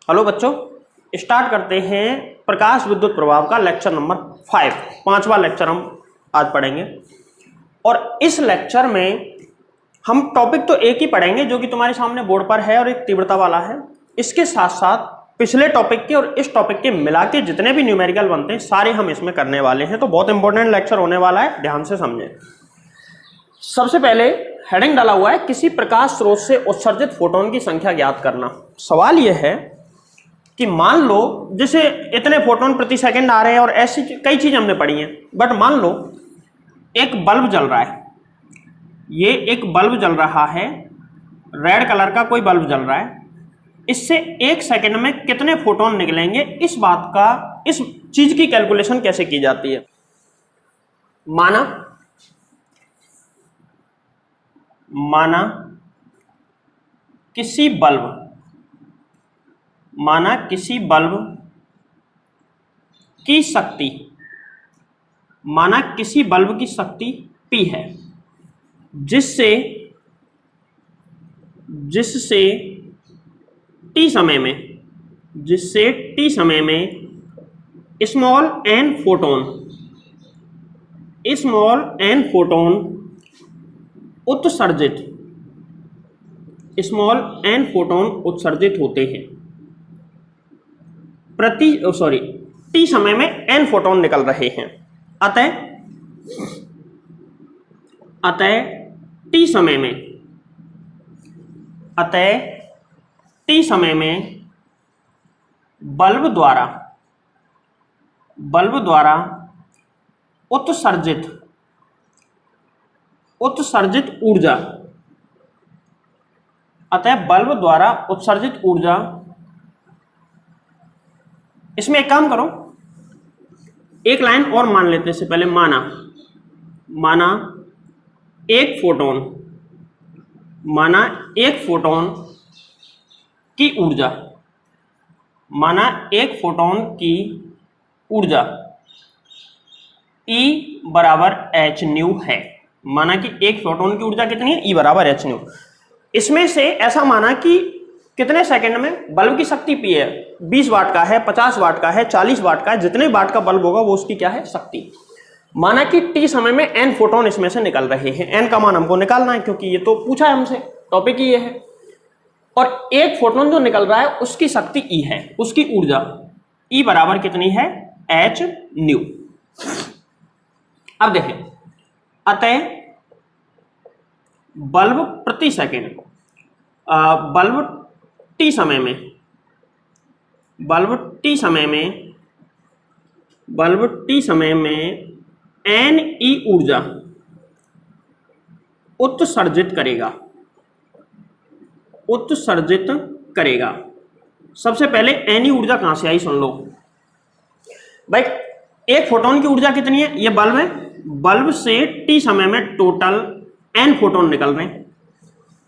Hello बच्चों, start करते हैं प्रकाश विद्युत प्रभाव का लेक्चर नंबर 5। पांचवा लेक्चर हम आज पढ़ेंगे और इस लेक्चर में हम टॉपिक तो एक ही पढ़ेंगे जो कि तुम्हारे सामने बोर्ड पर है और एक तीव्रता वाला है। इसके साथ साथ पिछले टॉपिक के और इस टॉपिक के मिला के जितने भी न्यूमेरिकल बनते हैं सारे हम इसमें करने वाले हैं। तो बहुत इंपॉर्टेंट लेक्चर होने वाला है, ध्यान से समझें। सबसे पहले हेडिंग डाला हुआ है किसी प्रकाश स्रोत से उत्सर्जित फोटोन की संख्या ज्ञात करना। सवाल यह है कि मान लो जैसे इतने फोटोन प्रति सेकंड आ रहे हैं और ऐसी कई चीज हमने पढ़ी हैं, बट मान लो एक बल्ब जल रहा है, ये एक बल्ब जल रहा है, रेड कलर का कोई बल्ब जल रहा है, इससे एक सेकंड में कितने फोटोन निकलेंगे, इस बात का, इस चीज की कैलकुलेशन कैसे की जाती है। माना किसी बल्ब की शक्ति, माना किसी बल्ब की शक्ति P है, जिससे T समय में स्मॉल n फोटोन उत्सर्जित होते हैं। T समय में n फोटोन निकल रहे हैं। अतः T समय में बल्ब द्वारा उत्सर्जित ऊर्जा, इसमें एक काम करो, एक लाइन और मान लेते हैं। इससे पहले माना एक फोटोन की ऊर्जा E बराबर h न्यू है। माना कि एक फोटोन की ऊर्जा कितनी है, E बराबर h न्यू। इसमें से ऐसा माना कि कितने सेकंड में बल्ब की शक्ति P है, 20 वाट का है, 50 वाट का है, 40 वाट का है, जितने वाट का बल्ब होगा वो उसकी क्या है, शक्ति। माना कि T समय में n फोटोन इसमें से निकल रहे हैं। n का मान हमको निकालना है क्योंकि ये तो पूछा है हमसे, टॉपिक ही ये है। और एक फोटोन जो निकल रहा है उसकी शक्ति E है, उसकी ऊर्जा E बराबर कितनी है, h न्यू। अब देखें, अतः बल्ब प्रति सेकंड, बल्ब T समय में Ne ऊर्जा उत्सर्जित करेगा। सबसे पहले Ne ऊर्जा कहां से आई सुन लो भाई। एक फोटोन की ऊर्जा कितनी है, ये बल्ब है, बल्ब से T समय में टोटल n फोटोन निकल रहे हैं।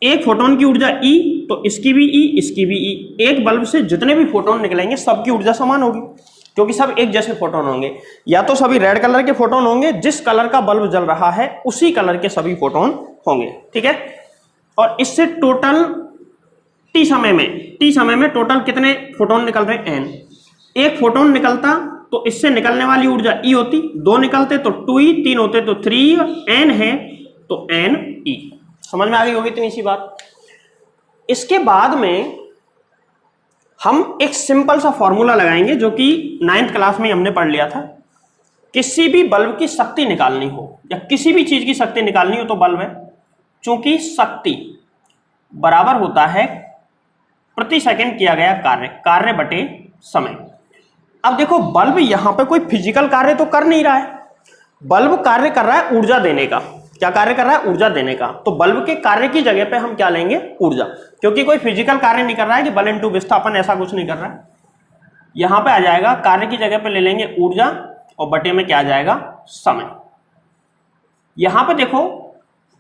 एक फोटोन की ऊर्जा E, तो इसकी भी E, इसकी भी E। एक बल्ब से जितने भी फोटोन निकलेंगे सबकी ऊर्जा समान होगी क्योंकि सब एक जैसे फोटोन होंगे, या तो सभी रेड कलर के फोटोन होंगे, जिस कलर का बल्ब जल रहा है उसी कलर के सभी फोटोन होंगे, ठीक है। और इससे टोटल T समय में टोटल कितने फोटोन निकल रहे हैं, n। एक फोटोन निकलता तो इससे निकलने वाली ऊर्जा E होती, 2 निकलते तो 2E, 3 होते तो 3, n है तो Ne। समझ में आ गई होगी इतनी सी बात। इसके बाद में हम एक सिंपल सा फॉर्मूला लगाएंगे जो कि 9th क्लास में हमने पढ़ लिया था। किसी भी बल्ब की शक्ति निकालनी हो या किसी भी चीज की शक्ति निकालनी हो तो बल्ब है, चूंकि शक्ति बराबर होता है प्रति सेकंड किया गया कार्य बटे समय। अब देखो, बल्ब यहां पे कोई फिजिकल कार्य तो कर नहीं रहा है, बल्ब कार्य कर रहा है ऊर्जा देने का। क्या कार्य कर रहा है, ऊर्जा देने का। तो बल्ब के कार्य की जगह पे हम क्या लेंगे, ऊर्जा, क्योंकि कोई फिजिकल कार्य नहीं कर रहा है कि बल इंटू विस्थापन, ऐसा कुछ नहीं कर रहा है। यहां पे आ जाएगा कार्य की जगह पे ले लेंगे ऊर्जा और बटे में क्या आ जाएगा, समय। यहां पे देखो,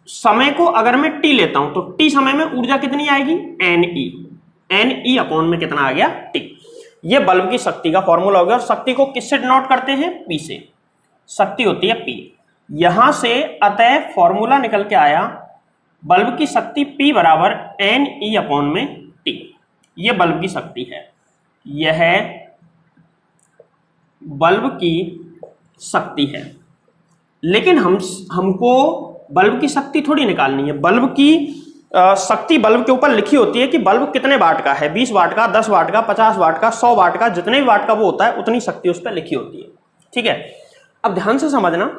समय को अगर मैं T लेता हूं तो T समय में ऊर्जा कितनी आएगी, Ne अपॉन में कितना आ गया, T। ये बल्ब की शक्ति का फॉर्मूला हो गया। और शक्ति को किससे डिनोट करते हैं, P से। शक्ति होती है P। यहां से अतः फॉर्मूला निकल के आया, बल्ब की शक्ति P बराबर Ne अपॉन में T। ये बल्ब की शक्ति है। यह बल्ब की शक्ति है। लेकिन हमको बल्ब की शक्ति थोड़ी निकालनी है। बल्ब की शक्ति बल्ब के ऊपर लिखी होती है कि बल्ब कितने वाट का है, 20 वाट का, 10 वाट का, 50 वाट का, 100 वाट का, जितने भी वाट का वो होता है उतनी शक्ति उस पर लिखी होती है। ठीक है, अब ध्यान से समझना,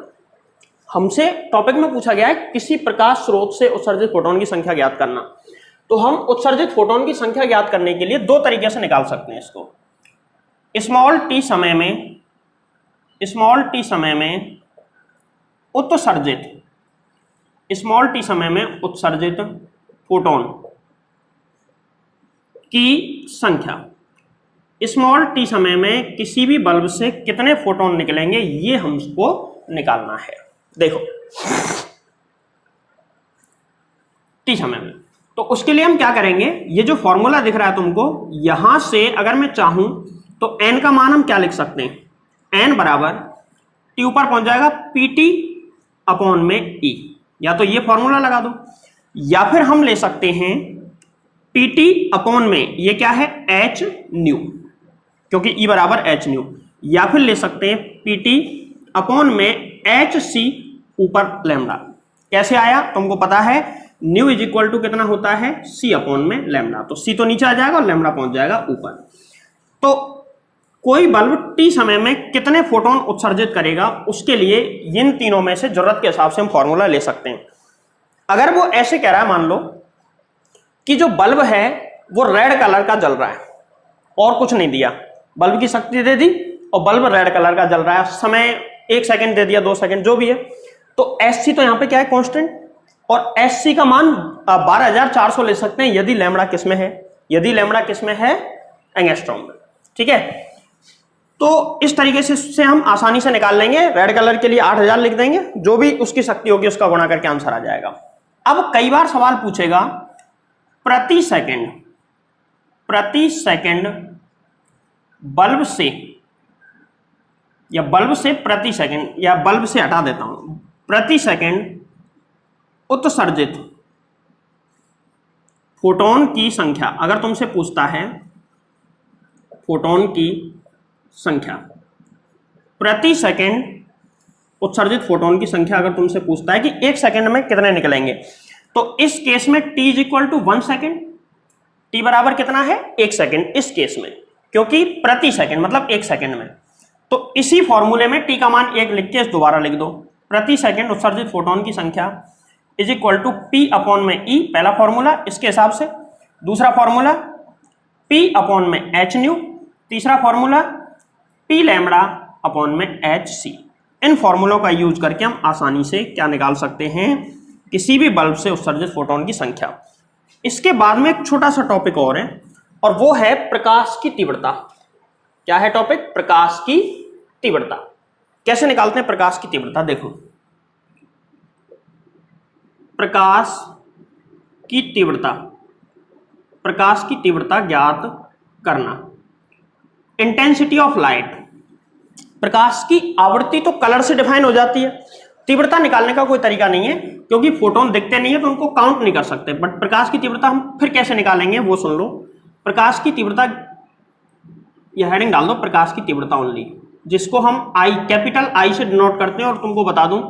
हमसे टॉपिक में पूछा गया है किसी प्रकाश स्रोत से उत्सर्जित फोटोन की संख्या ज्ञात करना। तो हम उत्सर्जित फोटोन की संख्या ज्ञात करने के लिए दो तरीके से निकाल सकते हैं इसको। स्मॉल टी समय में उत्सर्जित फोटोन की संख्या। स्मॉल टी समय में किसी भी बल्ब से कितने फोटोन निकलेंगे ये हमको निकालना है। देखो टी समय में, तो उसके लिए हम क्या करेंगे, ये जो फॉर्मूला दिख रहा है तुमको, यहां से अगर मैं चाहूं तो n का मान हम क्या लिख सकते हैं, n बराबर टी ऊपर पहुंच जाएगा PT अपॉन में E। या तो ये फॉर्मूला लगा दो, या फिर हम ले सकते हैं PT अपॉन में ये क्या है h न्यू, क्योंकि E बराबर h न्यू। या फिर ले सकते हैं PT अपॉन में HC ऊपर लैम्डा। कैसे आया तुमको पता है, न्यू इज इक्वल टू कितना होता है C अपॉन में लैम्डा। तो C तो नीचे आ जाएगा और लैम्डा पहुंच जाएगा ऊपर। तो कोई बल्ब टी समय में कितने फोटोन उत्सर्जित करेगा, उसके लिए इन तीनों में से जरूरत के हिसाब से हम फॉर्मूला ले सकते हैं। अगर वो ऐसे कह रहा है, मान लो कि जो बल्ब है वो रेड कलर का जल रहा है और कुछ नहीं दिया, बल्ब की शक्ति दे दी और बल्ब रेड कलर का जल रहा है, समय 1 सेकंड दे दिया, 2 सेकंड जो भी है, तो SC तो यहां पे क्या है कांस्टेंट, और SC का मान 12400 ले सकते हैं यदि लैम्डा किस में है, एंगस्ट्रॉम में। ठीक है, तो इस तरीके से हम आसानी से निकाल लेंगे। रेड कलर के लिए 8000 लिख देंगे, जो भी उसकी शक्ति होगी उसका गुणा करके आंसर आ जाएगा। अब कई बार सवाल पूछेगा प्रति सेकंड बल्ब से, या बल्ब से प्रति सेकंड, या बल्ब से हटा देता हूं, प्रति सेकंड उत्सर्जित फोटोन की संख्या। अगर तुमसे पूछता है फोटोन की संख्या, प्रति सेकंड उत्सर्जित फोटोन की संख्या अगर तुमसे पूछता है कि 1 सेकंड में कितने निकलेंगे, तो इस केस में t is equal to 1 second, t बराबर कितना है 1 सेकंड इस केस में, क्योंकि प्रति सेकंड मतलब 1 सेकंड में। तो इसी फॉर्मूले में t का मान 1 लिख के दोबारा लिख दो, प्रति सेकंड उत्सर्जित फोटोन की संख्या is equal to P upon में E, पहला फॉर्मूला इसके हिसाब से, दूसरा फॉर्मूला P अपॉन में h न्यू, तीसरा फॉर्मूला P लैम्डा अपॉन में HC। इन फॉर्मूलों का यूज करके हम आसानी से क्या निकाल सकते हैं, किसी भी बल्ब से उत्सर्जित फोटोन की संख्या। इसके बाद में एक छोटा सा टॉपिक और है, और वो है प्रकाश की तीव्रता। क्या है टॉपिक, प्रकाश की तीव्रता। कैसे निकालते हैं प्रकाश की तीव्रता, देखो प्रकाश की तीव्रता ज्ञात करना। इंटेंसिटी ऑफ लाइट, प्रकाश की आवृत्ति तो कलर से डिफाइन हो जाती है, तीव्रता निकालने का कोई तरीका नहीं है, क्योंकि फोटोन दिखते नहीं है तो उनको काउंट नहीं कर सकते। बट प्रकाश की तीव्रता हम फिर कैसे निकालेंगे वो सुन लो। प्रकाश की तीव्रता, यह हेडिंग डाल दो, प्रकाश की तीव्रता ओनली, जिसको हम कैपिटल I से डिनोट करते हैं। और तुमको बता दूं,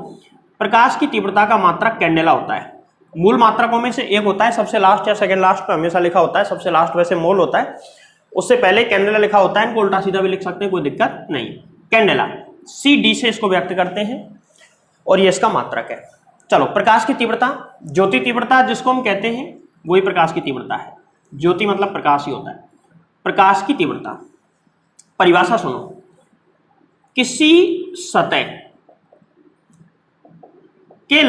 प्रकाश की तीव्रता का मात्रक कैंडेला होता है। मूल मात्रकों में से एक होता है, सबसे लास्ट या सेकंड लास्ट पे हमेशा लिखा होता है, सबसे लास्ट वैसे मोल होता है, उससे पहले कैंडेला लिखा होता है। इनको उल्टा सीधा भी लिख सकते हैं, कोई दिक्कत नहीं। कैंडेला CD से इसको व्यक्त करते हैं और ये इसका मात्रक है। चलो, प्रकाश की तीव्रता, ज्योति तीव्रता जिसको हम कहते हैं वही प्रकाश की तीव्रता है। ज्योति मतलब प्रकाश ही होता है। प्रकाश की तीव्रता परिभाषा सुनो, किसी सतह के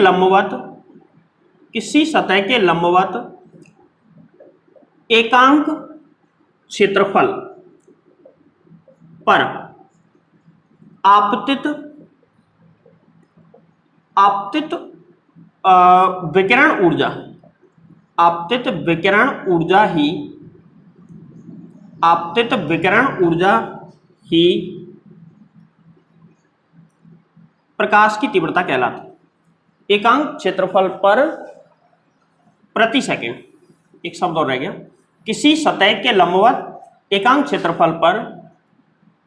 लंबवत एकांक क्षेत्रफल पर आपतित विकिरण ऊर्जा ही प्रकाश की तीव्रता कहलाती। एकांक क्षेत्रफल पर प्रति सेकंड, एक शब्द और रह गया, किसी सतह के लंबवत एकांक क्षेत्रफल पर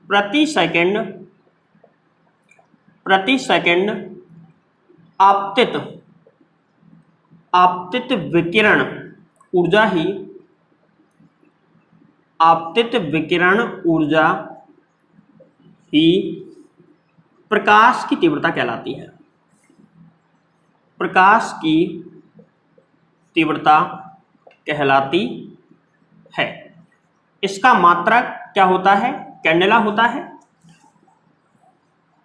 प्रति सेकंड आपतित विकिरण ऊर्जा ही प्रकाश की तीव्रता कहलाती है। प्रकाश की तीव्रता कहलाती है। इसका मात्रक क्या होता है? कैंडेला होता है।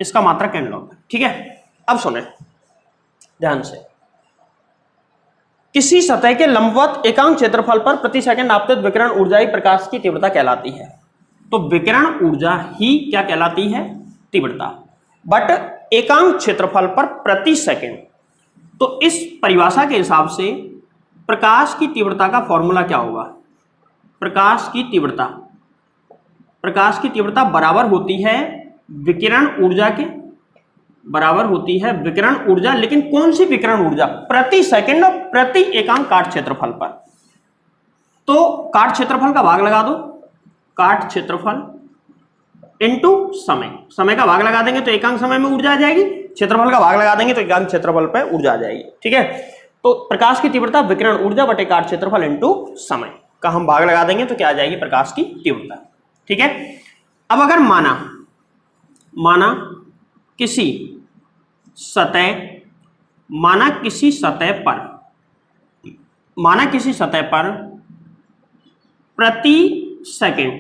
इसका मात्रक कैंडेला होता है। ठीक है, अब सुने ध्यान से। किसी सतह के लंबवत एकांक क्षेत्रफल पर प्रति सेकंड आपतित विकिरण ऊर्जा ही प्रकाश की तीव्रता कहलाती है। तो विकिरण ऊर्जा ही क्या कहलाती है? तीव्रता। बट एकांक क्षेत्रफल पर प्रति सेकंड, तो इस परिभाषा के हिसाब से प्रकाश की तीव्रता का फॉर्मूला क्या होगा? प्रकाश की तीव्रता बराबर होती है विकिरण ऊर्जा के, बराबर होती है विकिरण ऊर्जा। लेकिन कौन सी विकिरण ऊर्जा? प्रति सेकंड और प्रति एकांक काट क्षेत्रफल पर। तो काट क्षेत्रफल का भाग लगा दो, काट क्षेत्रफल इनटू समय का भाग लगा देंगे तो एकांक समय में ऊर्जा आ जाएगी, क्षेत्रफल का भाग लगा देंगे तो एकांक क्षेत्रफल पर ऊर्जा आ जाएगी। ठीक है, तो प्रकाश की तीव्रता विकिरण ऊर्जा बटे काट क्षेत्रफल इनटू समय का हम भाग लगा देंगे तो क्या आ जाएगी? प्रकाश की तीव्रता। ठीक है, अब अगर माना किसी सतह पर प्रति सेकंड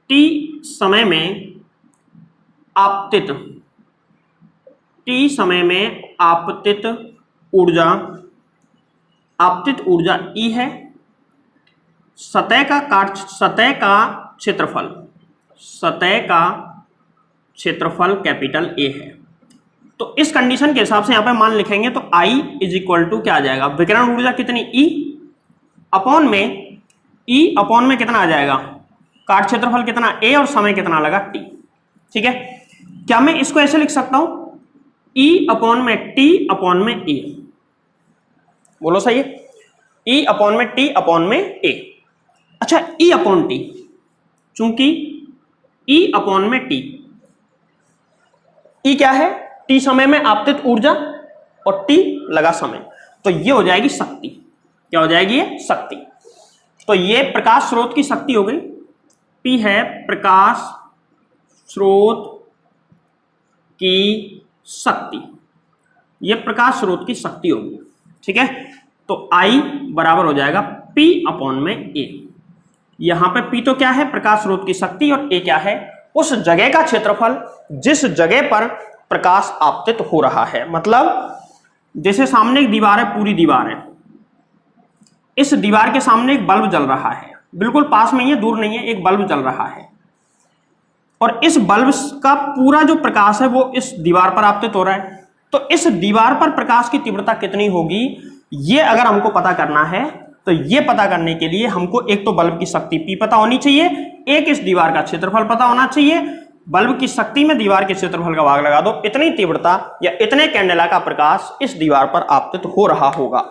टी समय में आपतित ऊर्जा E है। सतह का क्षेत्रफल कैपिटल A है। तो इस कंडीशन के हिसाब से यहां पे मान लिखेंगे तो I इज इक्वल टू क्या आ जाएगा? विकिरण ऊर्जा कितनी? E अपॉन में कितना आ जाएगा? काट क्षेत्रफल कितना? A और समय कितना लगा? T। ठीक है, क्या मैं इसको ऐसे लिख सकता हूं? E अपॉन में T अपॉन में A। बोलो सही है? E अपॉन में T अपॉन में A। अच्छा, E अपॉन T, चूंकि E अपॉन में T, E क्या है? T समय में आपतित ऊर्जा और T लगा समय, तो ये हो जाएगी शक्ति। क्या हो जाएगी? ये शक्ति। तो ये प्रकाश स्रोत की शक्ति हो गई। P है प्रकाश स्रोत की शक्ति, ये प्रकाश स्रोत की शक्ति होगी। ठीक है, तो I बराबर हो जाएगा P अपॉन में A। यहां पे P तो क्या है? प्रकाश स्रोत की शक्ति, और A क्या है? उस जगह का क्षेत्रफल जिस जगह पर प्रकाश आपतित हो रहा है। मतलब जैसे सामने एक दीवार है, पूरी दीवार है, इस दीवार के सामने एक बल्ब जल रहा है, बिल्कुल पास में ही है, दूर नहीं है, एक बल्ब जल रहा है, और इस बल्ब का पूरा जो प्रकाश है वो इस दीवार पर आपतित हो रहा है। तो इस दीवार पर प्रकाश की तीव्रता कितनी होगी, ये अगर हमको पता करना है तो ये पता करने के लिए हमको एक तो बल्ब की शक्ति P पता होनी चाहिए, एक इस दीवार का क्षेत्रफल पता होना चाहिए। बल्ब की शक्ति में दीवार के क्षेत्रफल का भाग लगा दो, इतनी तीव्रता या इतने कैंडेला का प्रकाश इस दीवार पर आपतित हो रहा होगा।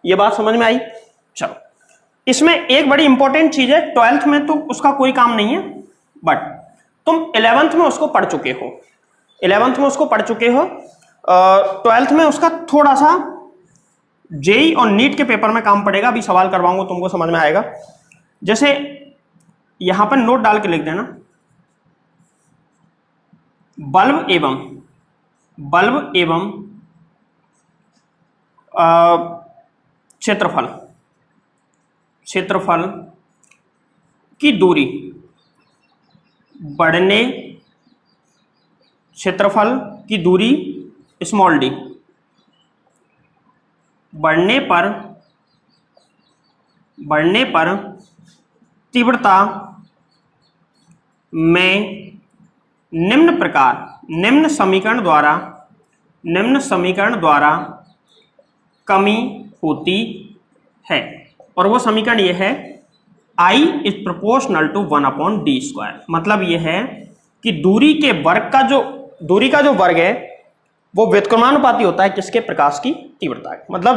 ये बात समझ में आई? चलो, इसमें एक बड़ी इंपॉर्टेंट चीज है, 12th में तो उसका कोई काम नहीं है, बट तुम 11th में उसको पढ़ चुके हो, 12th में उसका थोड़ा सा जेई और नीट के पेपर में काम पड़ेगा। अभी सवाल करवाऊंगा, तुमको समझ में आएगा। जैसे यहां पर नोट डाल के लिख देना, बल्ब एवं क्षेत्रफल की दूरी बढ़ने, क्षेत्रफल की दूरी स्मॉल d बढ़ने पर तीव्रता में निम्न समीकरण द्वारा कमी होती है। और वो समीकरण ये है I is proportional to 1/d²। मतलब ये है कि दूरी का जो वर्ग है वो व्युत्क्रमानुपाती होता है किसके? प्रकाश की तीव्रता के। मतलब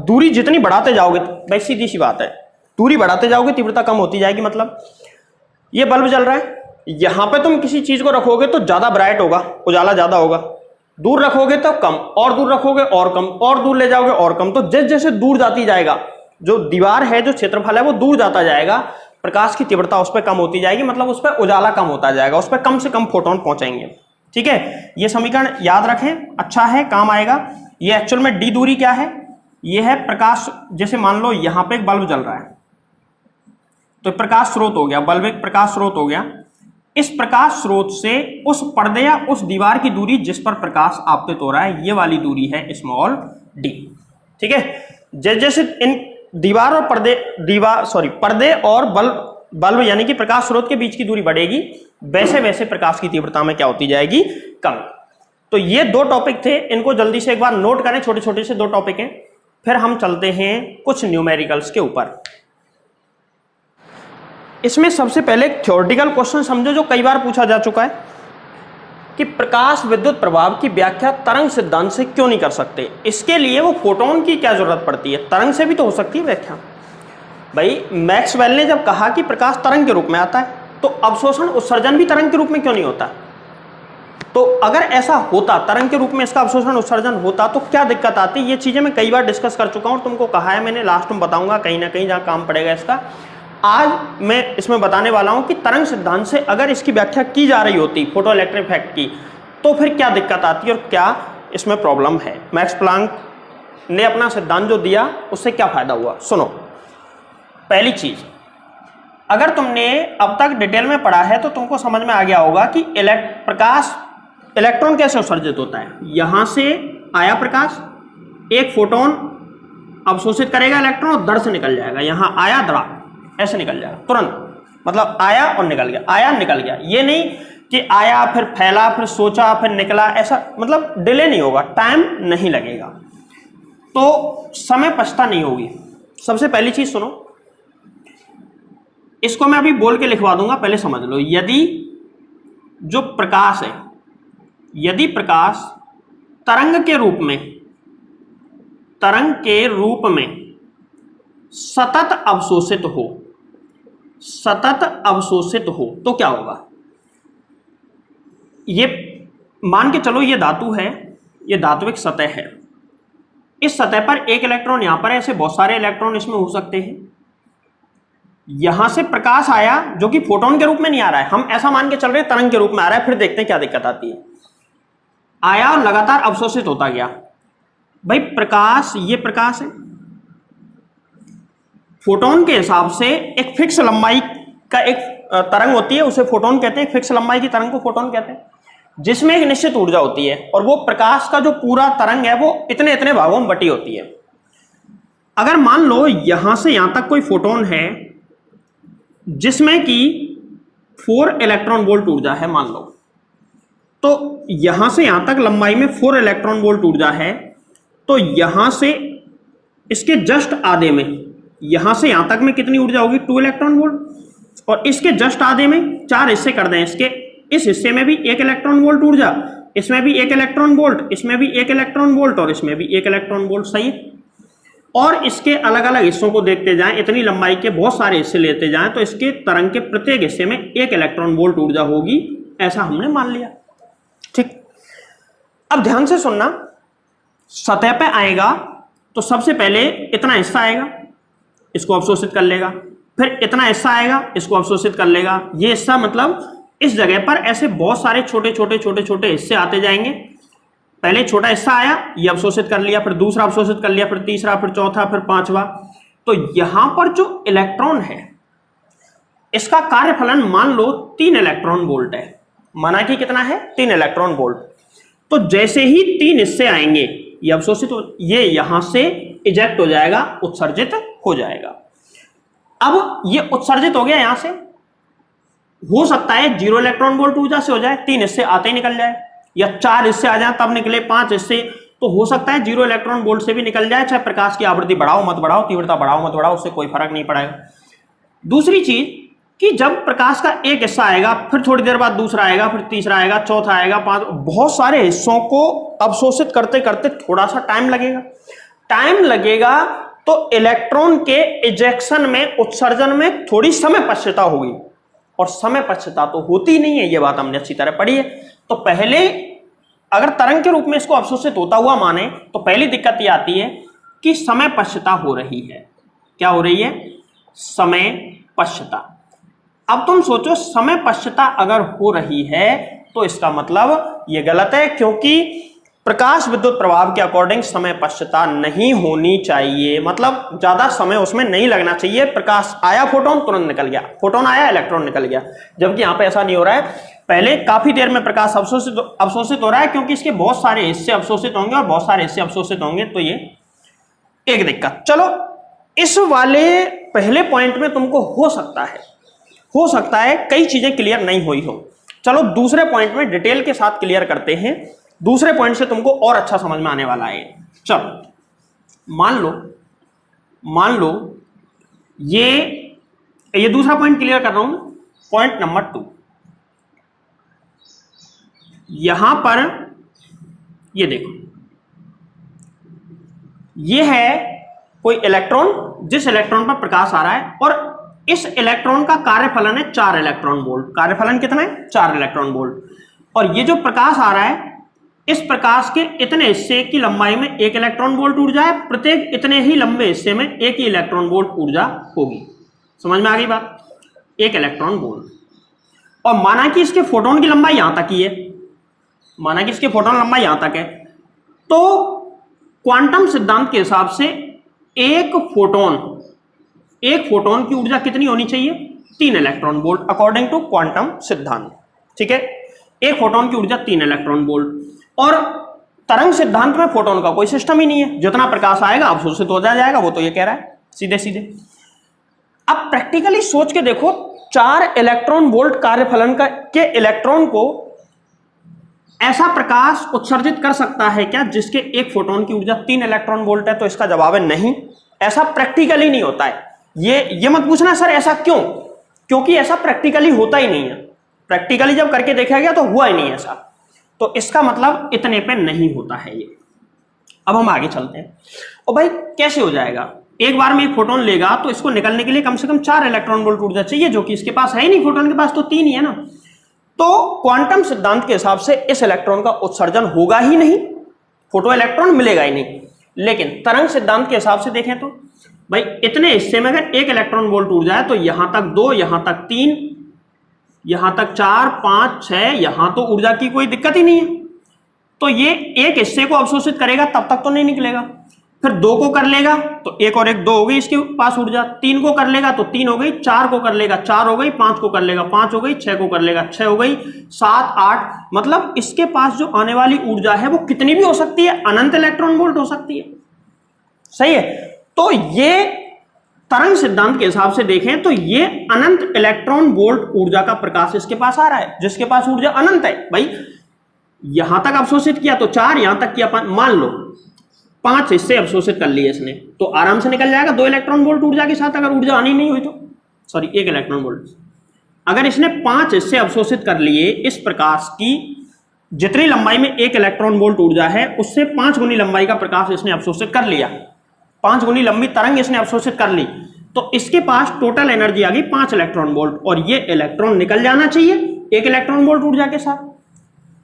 दूरी जितनी बढ़ाते जाओगे, भाई सीधी सी बात है, दूरी बढ़ाते जाओगे तीव्रता कम होती जाएगी। मतलब ये बल्ब जल रहा है, यहां पे तुम किसी चीज को रखोगे तो ज्यादा ब्राइट होगा, उजाला ज्यादा होगा, दूर रखोगे तो कम, और दूर रखोगे और कम, और दूर ले जाओगे और कम। तो जैसे जैसे दूर जाती जाएगा, जो दीवार है, जो क्षेत्रफल है वो दूर जाता जाएगा, प्रकाश की तीव्रता उस पर कम होती जाएगी, मतलब उस पर उजाला कम होता जाएगा, उस पर कम से कम फोटोन पहुंचेंगे। ठीक है, ये समीकरण याद रखें, अच्छा है, काम आएगा। ये एक्चुअल में डी दूरी क्या है? ये है प्रकाश। जैसे मान लो यहां पे एक बल्ब जल रहा है, तो प्रकाश स्रोत हो गया, बल्ब एक प्रकाश स्रोत हो गया। इस प्रकाश स्रोत से उस पर्दे या उस दीवार की दूरी जिस पर प्रकाश आपतित हो रहा है, ये वाली दूरी है स्मॉल डी। ठीक है, जैसे जैसे इन पर्दे और बल्ब यानी कि प्रकाश स्रोत के बीच की दूरी बढ़ेगी, वैसे वैसे प्रकाश की तीव्रता में क्या होती जाएगी? कम। तो ये दो टॉपिक थे, इनको जल्दी से एक बार नोट करें, छोटे छोटे से दो टॉपिक हैं। फिर हम चलते हैं कुछ न्यूमेरिकल्स के ऊपर। इसमें सबसे पहले एक थ्योरेटिकल क्वेश्चन समझो जो कई बार पूछा जा चुका है कि प्रकाश विद्युत प्रभाव की व्याख्या तरंग सिद्धांत से क्यों नहीं कर सकते? इसके लिए वो फोटोन की क्या जरूरत पड़ती है? तरंग से भी तो हो सकती है व्याख्या। भाई मैक्सवेल ने जब कहा कि प्रकाश तरंग के रूप में आता है, तो अवशोषण उत्सर्जन भी तरंग के रूप में क्यों नहीं होता? तो अगर ऐसा होता, तरंग के रूप में इसका अवशोषण उत्सर्जन होता, तो क्या दिक्कत आती? ये चीजें मैं कई बार डिस्कस कर चुका हूं, तुमको कहा है मैंने, लास्ट में बताऊंगा कहीं ना कहीं जहां काम पड़ेगा इसका। आज मैं इसमें बताने वाला हूं कि तरंग सिद्धांत से अगर इसकी व्याख्या की जा रही होती फोटो इलेक्ट्रिक इफेक्ट की, तो फिर क्या दिक्कत आती और क्या इसमें प्रॉब्लम है। मैक्स प्लांक ने अपना सिद्धांत जो दिया उससे क्या फायदा हुआ, सुनो। पहली चीज, अगर तुमने अब तक डिटेल में पढ़ा है तो तुमको समझ में आ गया होगा कि इलेक्ट्रॉन कैसे उत्सर्जित होता है। यहां से आया प्रकाश, एक फोटोन अवशोषित करेगा इलेक्ट्रॉन और दर से निकल जाएगा। यहां आया, दरा ऐसे निकल जाएगा तुरंत, मतलब आया और निकल गया, आया निकल गया। ये नहीं कि आया फिर फैला फिर सोचा फिर निकला, ऐसा मतलब डिले नहीं होगा, टाइम नहीं लगेगा, तो समय पछता नहीं होगी। सबसे पहली चीज सुनो, इसको मैं अभी बोल के लिखवा दूंगा, पहले समझ लो। यदि जो प्रकाश है, यदि प्रकाश तरंग के रूप में सतत अवशोषित हो तो क्या होगा? ये मान के चलो ये धातु है, ये धात्विक सतह है, इस सतह पर एक इलेक्ट्रॉन यहां पर है, ऐसे बहुत सारे इलेक्ट्रॉन इसमें हो सकते हैं। यहां से प्रकाश आया जो कि फोटोन के रूप में नहीं आ रहा है, हम ऐसा मान के चल रहे हैं तरंग के रूप में आ रहा है, फिर देखते हैं क्या दिक्कत आती है। आया और लगातार अवशोषित होता गया। भाई प्रकाश, ये प्रकाश है, फोटोन के हिसाब से एक फिक्स लंबाई का एक तरंग होती है, उसे फोटोन कहते हैं। फिक्स लंबाई की तरंग को फोटोन कहते हैं, जिसमें एक निश्चित ऊर्जा होती है, और वो प्रकाश का जो पूरा तरंग है वो इतने इतने भागों में बटी होती है। अगर मान लो यहां से यहां तक कोई फोटोन है जिसमें कि 4 इलेक्ट्रॉन वोल्ट ऊर्जा है, मान लो, तो यहां से यहां तक लंबाई में 4 इलेक्ट्रॉन वोल्ट ऊर्जा है, तो यहां से इसके जस्ट आधे में, यहां से यहां तक में कितनी ऊर्जा होगी? 2 इलेक्ट्रॉन वोल्ट। और इसके जस्ट आधे में 4 हिस्से कर दें, इसके इस हिस्से में भी 1 इलेक्ट्रॉन वोल्ट ऊर्जा, इसमें भी 1 इलेक्ट्रॉन वोल्ट, इसमें भी 1 इलेक्ट्रॉन वोल्ट, और इसमें भी 1 इलेक्ट्रॉन वोल्ट। सही है। और इसके अलग अलग हिस्सों को देखते जाएं, इतनी लंबाई के बहुत सारे हिस्से लेते जाएं, तो इसके तरंग के प्रत्येक हिस्से में 1 इलेक्ट्रॉन वोल्ट ऊर्जा होगी, ऐसा हमने मान लिया। ठीक, अब ध्यान से सुनना, सतह पे आएगा तो सबसे पहले इतना हिस्सा आएगा, इसको अवशोषित कर लेगा, फिर इतना हिस्सा आएगा, इसको अवशोषित कर लेगा। ये हिस्सा मतलब इस जगह पर ऐसे बहुत सारे छोटे छोटे हिस्से आते जाएंगे। पहले छोटा हिस्सा आया, ये अवशोषित कर लिया, फिर दूसरा अवशोषित कर लिया, फिर तीसरा, फिर चौथा, फिर पांचवा। तो यहां पर जो इलेक्ट्रॉन है, इसका कार्यफलन मान लो 3 इलेक्ट्रॉन वोल्ट है। माना कि कितना है? 3 इलेक्ट्रॉन वोल्ट। तो जैसे ही 3 हिस्से आएंगे, ये अवशोषित ये यहां से इजेक्ट हो जाएगा, उत्सर्जित हो जाएगा। अब ये उत्सर्जित हो गया, यहां से हो सकता है 0 इलेक्ट्रॉन वोल्ट ऊर्जा से हो जाए, 3 हिस्से आते ही निकल जाए, या 4 हिस्से आ जाए तब निकले, 5 हिस्से, तो हो सकता है 0 इलेक्ट्रॉन वोल्ट से भी निकल जाए। चाहे प्रकाश की आवृत्ति बढ़ाओ मत बढ़ाओ, तीव्रता बढ़ाओ मत बढ़ाओ, उससे कोई फर्क नहीं पड़ेगा। दूसरी चीज, कि जब प्रकाश का एक हिस्सा आएगा, फिर थोड़ी देर बाद दूसरा आएगा, फिर तीसरा आएगा, चौथा आएगा, बहुत सारे हिस्सों को अवशोषित करते करते थोड़ा सा टाइम लगेगा तो इलेक्ट्रॉन के इजेक्शन में, उत्सर्जन में थोड़ी समय पश्चाता होगी, और समय पश्चाता तो होती नहीं है, ये बात हमने अच्छी तरह पढ़ी है। तो पहले अगर तरंग के रूप में इसको अवशोषित होता हुआ माने तो पहली दिक्कत ये आती है कि समय पश्चाता हो रही है। क्या हो रही है? समय पश्चाता। अब तुम सोचो, समय पश्चाता अगर हो रही है तो इसका मतलब ये गलत है, क्योंकि प्रकाश विद्युत प्रभाव के अकॉर्डिंग समय पश्चाता नहीं होनी चाहिए, मतलब ज्यादा समय उसमें नहीं लगना चाहिए। प्रकाश आया, फोटोन तुरंत निकल गया, फोटोन आया, इलेक्ट्रॉन निकल गया, जबकि यहाँ पे ऐसा नहीं हो रहा है। पहले काफी देर में प्रकाश अवशोषित हो रहा है, क्योंकि इसके बहुत सारे हिस्से अवशोषित होंगे और बहुत सारे हिस्से अवशोषित होंगे, तो ये एक दिक्कत। चलो, इस वाले पहले पॉइंट में तुमको हो सकता है कई चीजें क्लियर नहीं हुई हो। चलो दूसरे पॉइंट में डिटेल के साथ क्लियर करते हैं, दूसरे पॉइंट से तुमको और अच्छा समझ में आने वाला है। चलो मान लो ये दूसरा पॉइंट क्लियर कर रहा हूं। पॉइंट नंबर 2, यहां पर ये देखो, ये है कोई इलेक्ट्रॉन, जिस इलेक्ट्रॉन पर प्रकाश आ रहा है, और इस इलेक्ट्रॉन का कार्यफलन है 4 इलेक्ट्रॉन वोल्ट। कार्यफलन कितना है? 4 इलेक्ट्रॉन वोल्ट। और ये जो प्रकाश आ रहा है, इस प्रकाश के इतने हिस्से की लंबाई में 1 इलेक्ट्रॉन वोल्ट ऊर्जा है, प्रत्येक इतने ही लंबे हिस्से में 1 ही इलेक्ट्रॉन वोल्ट ऊर्जा होगी। समझ में आ गई बात? 1 इलेक्ट्रॉन वोल्ट। और माना कि इसके फोटोन की लंबाई यहां तक ही है, माना कि इसके फोटोन लंबाई यहां तक है, तो क्वांटम सिद्धांत के हिसाब से एक फोटोन की ऊर्जा कितनी होनी चाहिए? 3 electron volt, according to quantum सिद्धांत। ठीक है, एक फोटोन की ऊर्जा 3 इलेक्ट्रॉन वोल्ट। और तरंग सिद्धांत में फोटोन का कोई सिस्टम ही नहीं है, जितना प्रकाश आएगा अवशोषित हो जाएगा, वो तो ये कह रहा है सीधे सीधे। अब प्रैक्टिकली सोच के देखो, 4 इलेक्ट्रॉन वोल्ट कार्यफलन के इलेक्ट्रॉन को ऐसा प्रकाश उत्सर्जित कर सकता है क्या जिसके एक फोटोन की ऊर्जा 3 इलेक्ट्रॉन वोल्ट है? तो इसका जवाब है नहीं, ऐसा प्रैक्टिकली नहीं होता है। ये मत पूछना सर ऐसा क्यों, क्योंकि ऐसा प्रैक्टिकली होता ही नहीं है। प्रैक्टिकली जब करके देखा गया तो हुआ ही नहीं ऐसा, तो इसका मतलब इतने पे नहीं होता है ये। अब हम आगे चलते हैं। और भाई कैसे हो जाएगा? एक बार में एक फोटोन लेगा तो इसको निकलने के लिए कम से कम 4 इलेक्ट्रॉन वोल्ट ऊर्जा चाहिए, जो कि इसके पास है ही नहीं, फोटोन के पास तो 3 ही है ना। तो क्वांटम सिद्धांत के हिसाब से इस इलेक्ट्रॉन का उत्सर्जन होगा ही नहीं, फोटो इलेक्ट्रॉन मिलेगा ही नहीं। लेकिन तरंग सिद्धांत के हिसाब से देखें तो भाई इतने हिस्से में अगर 1 इलेक्ट्रॉन वोल्ट ऊर्जा है तो यहां तक 2, यहां तक 3, यहां तक 4, 5, 6, यहां तो ऊर्जा की कोई दिक्कत ही नहीं है। तो ये एक हिस्से को अवशोषित करेगा तब तक तो नहीं निकलेगा, फिर 2 को कर लेगा तो 1 और 1 2 हो गई इसके पास ऊर्जा, 3 को कर लेगा तो 3 हो गई, 4 को कर लेगा 4 हो गई, 5 को कर लेगा 5 हो गई, 6 को कर लेगा 6 हो गई, 7, 8, मतलब इसके पास जो आने वाली ऊर्जा है वो कितनी भी हो सकती है, अनंत इलेक्ट्रॉन वोल्ट हो सकती है। सही है, तो ये तरंग सिद्धांत के हिसाब से देखें तो ये अनंत इलेक्ट्रॉन वोल्ट ऊर्जा का प्रकाश इसके पास आ रहा है, जिसके पास ऊर्जा अनंत है। भाई यहां तक अवशोषित किया तो 4, यहां तक किया 5, मान लो 5 हिस्से अवशोषित कर लिए इसने, तो आराम से निकल जाएगा 2 इलेक्ट्रॉन वोल्ट ऊर्जा के साथ, अगर ऊर्जा आनी नहीं हुई तो, सॉरी 1 इलेक्ट्रॉन वोल्ट। अगर इसने 5 हिस्से अवशोषित कर लिए इस प्रकाश की, जितनी लंबाई में 1 इलेक्ट्रॉन वोल्ट ऊर्जा है उससे 5 गुनी लंबाई का प्रकाश इसने अवशोषित कर लिया, 5 गुनी लंबी तरंग इसने अवशोषित कर ली, तो इसके पास टोटल एनर्जी आ गई 5 इलेक्ट्रॉन वोल्ट, और ये इलेक्ट्रॉन निकल जाना चाहिए 1 इलेक्ट्रॉन वोल्ट ऊर्जा के साथ।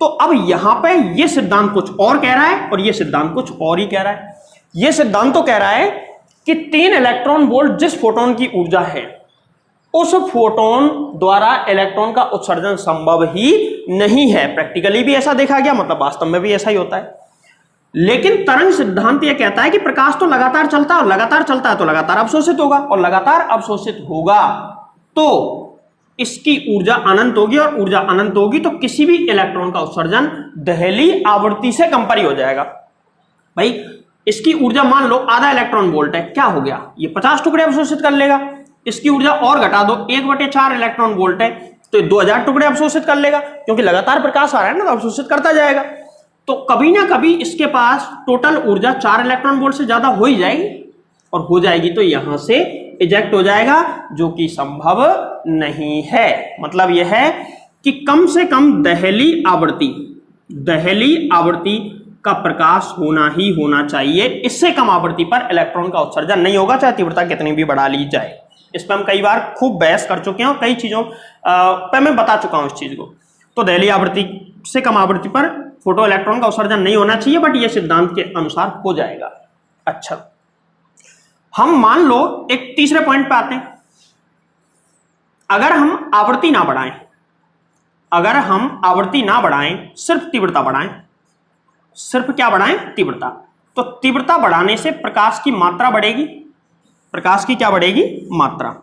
तो अब यहां पे ये सिद्धांत कुछ और कह रहा है और ये सिद्धांत कुछ और ही कह रहा है। ये सिद्धांत तो कह रहा है कि 3 इलेक्ट्रॉन वोल्ट जिस फोटोन की ऊर्जा है उस फोटोन द्वारा इलेक्ट्रॉन का उत्सर्जन संभव ही नहीं है। प्रैक्टिकली भी ऐसा देखा गया, मतलब वास्तव में भी ऐसा ही होता है। लेकिन तरंग सिद्धांत यह कहता है कि प्रकाश तो लगातार चलता है, और लगातार चलता है तो लगातार अवशोषित होगा, और लगातार अवशोषित होगा तो इसकी ऊर्जा अनंत होगी, और ऊर्जा अनंत होगी तो किसी भी इलेक्ट्रॉन का उत्सर्जन दहली आवृत्ति से कम पर ही हो जाएगा। भाई इसकी ऊर्जा मान लो आधा इलेक्ट्रॉन वोल्ट है, क्या हो गया, ये 50 टुकड़े अवशोषित कर लेगा। इसकी ऊर्जा और घटा दो, 1/4 इलेक्ट्रॉन वोल्ट है तो 2000 टुकड़े अवशोषित कर लेगा, क्योंकि लगातार प्रकाश आ रहा है ना, तो अवशोषित करता जाएगा। तो कभी ना कभी इसके पास टोटल ऊर्जा 4 इलेक्ट्रॉन वोल्ट से ज्यादा हो ही जाएगी, और हो जाएगी तो यहां से इजेक्ट हो जाएगा, जो कि संभव नहीं है। मतलब यह है कि कम से कम दहली आवृत्ति का प्रकाश होना ही होना चाहिए। इससे कम आवृत्ति पर इलेक्ट्रॉन का उत्सर्जन नहीं होगा, चाहे तीव्रता कितनी भी बढ़ा ली जाए। इस पर हम कई बार खूब बहस कर चुके हैं और कई चीजों पे मैं बता चुका हूं इस चीज को। तो दहली आवृत्ति से कम आवृत्ति पर फोटो इलेक्ट्रॉन का उत्सर्जन नहीं होना चाहिए, बट ये सिद्धांत के अनुसार हो जाएगा। अच्छा, हम मान लो एक तीसरे पॉइंट पे आते हैं। अगर हम आवृत्ति ना बढ़ाएं, सिर्फ तीव्रता बढ़ाएं, सिर्फ क्या बढ़ाएं? तीव्रता। तो तीव्रता बढ़ाने से प्रकाश की मात्रा बढ़ेगी। प्रकाश की क्या बढ़ेगी? मात्रा।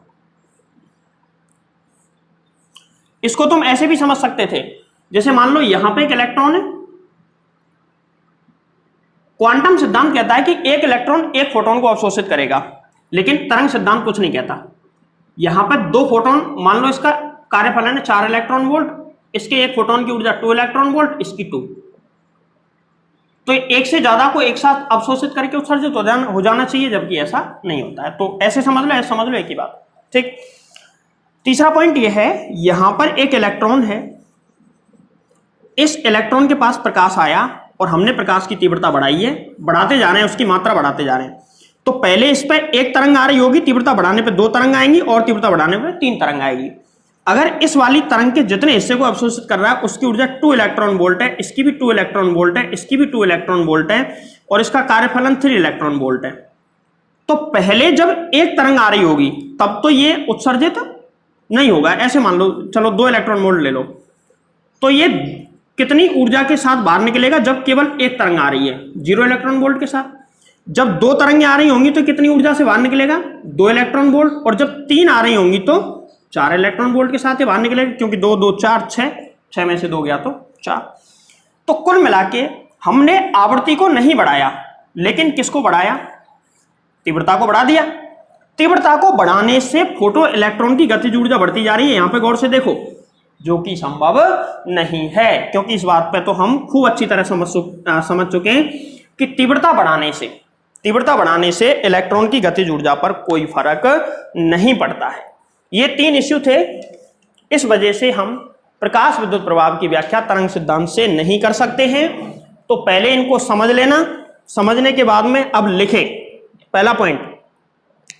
इसको तुम ऐसे भी समझ सकते थे, जैसे मान लो यहां पे एक इलेक्ट्रॉन है। क्वांटम सिद्धांत कहता है कि एक इलेक्ट्रॉन एक फोटोन को अवशोषित करेगा, लेकिन तरंग सिद्धांत कुछ नहीं कहता। यहां पर दो फोटोन, मान लो इसका कार्यफलन है 4 इलेक्ट्रॉन वोल्ट, इसके एक फोटोन की ऊर्जा 2 इलेक्ट्रॉन वोल्ट, इसकी 2। तो एक से ज्यादा को एक साथ अवशोषित करके उत्सर्जित हो जाना चाहिए, जबकि ऐसा नहीं होता है। तो ऐसे समझ लो, ऐसे समझ लो, एक ही बात। ठीक। तीसरा पॉइंट यह है, यहां पर एक इलेक्ट्रॉन है, इस इलेक्ट्रॉन के पास प्रकाश आया और हमने प्रकाश की तीव्रता बढ़ाई है, बढ़ाते जा रहे हैं, उसकी मात्रा बढ़ाते जा रहे हैं। तो पहले इस पर एक तरंग आ रही होगी, तीव्रता बढ़ाने पे 2 तरंग आएंगी और तीव्रता बढ़ाने पे 3 तरंग आएगी। अगर इस वाली तरंग के जितने हिस्से को अवशोषित कर रहा है उसकी ऊर्जा 2 इलेक्ट्रॉन वोल्ट है, इसकी भी 2 इलेक्ट्रॉन वोल्ट है, इसकी भी 2 इलेक्ट्रॉन वोल्ट है, और इसका कार्यफलन 3 इलेक्ट्रॉन वोल्ट है। तो पहले जब एक तरंग आ रही होगी तब तो ये उत्सर्जित नहीं होगा। ऐसे मान लो, चलो 2 इलेक्ट्रॉन वोल्ट ले लो, तो ये कितनी ऊर्जा के साथ बाहर निकलेगा? जब केवल एक तरंग आ रही है 0 इलेक्ट्रॉन वोल्ट के साथ। जब 2 तरंगें आ रही होंगी तो कितनी ऊर्जा से बाहर निकलेगा? 2 इलेक्ट्रॉन वोल्ट। और जब 3 आ रही होंगी तो 4 इलेक्ट्रॉन वोल्ट के साथ ही बाहर निकलेगा, क्योंकि 2 2 4 6 में से 2 गया तो 4। तो कुल मिला के हमने आवृत्ति को नहीं बढ़ाया, लेकिन किसको बढ़ाया? तीव्रता को बढ़ा दिया। तीव्रता को बढ़ाने से फोटो इलेक्ट्रॉन की गतिज ऊर्जा बढ़ती जा रही है, यहां पे गौर से देखो, जो कि संभव नहीं है, क्योंकि इस बात पे तो हम खूब अच्छी तरह समझ चुके हैं कि तीव्रता बढ़ाने से इलेक्ट्रॉन की गतिज ऊर्जा पर कोई फर्क नहीं पड़ता है। ये 3 इश्यू थे, इस वजह से हम प्रकाश विद्युत प्रभाव की व्याख्या तरंग सिद्धांत से नहीं कर सकते हैं। तो पहले इनको समझ लेना, समझने के बाद में अब लिखें। पहला पॉइंट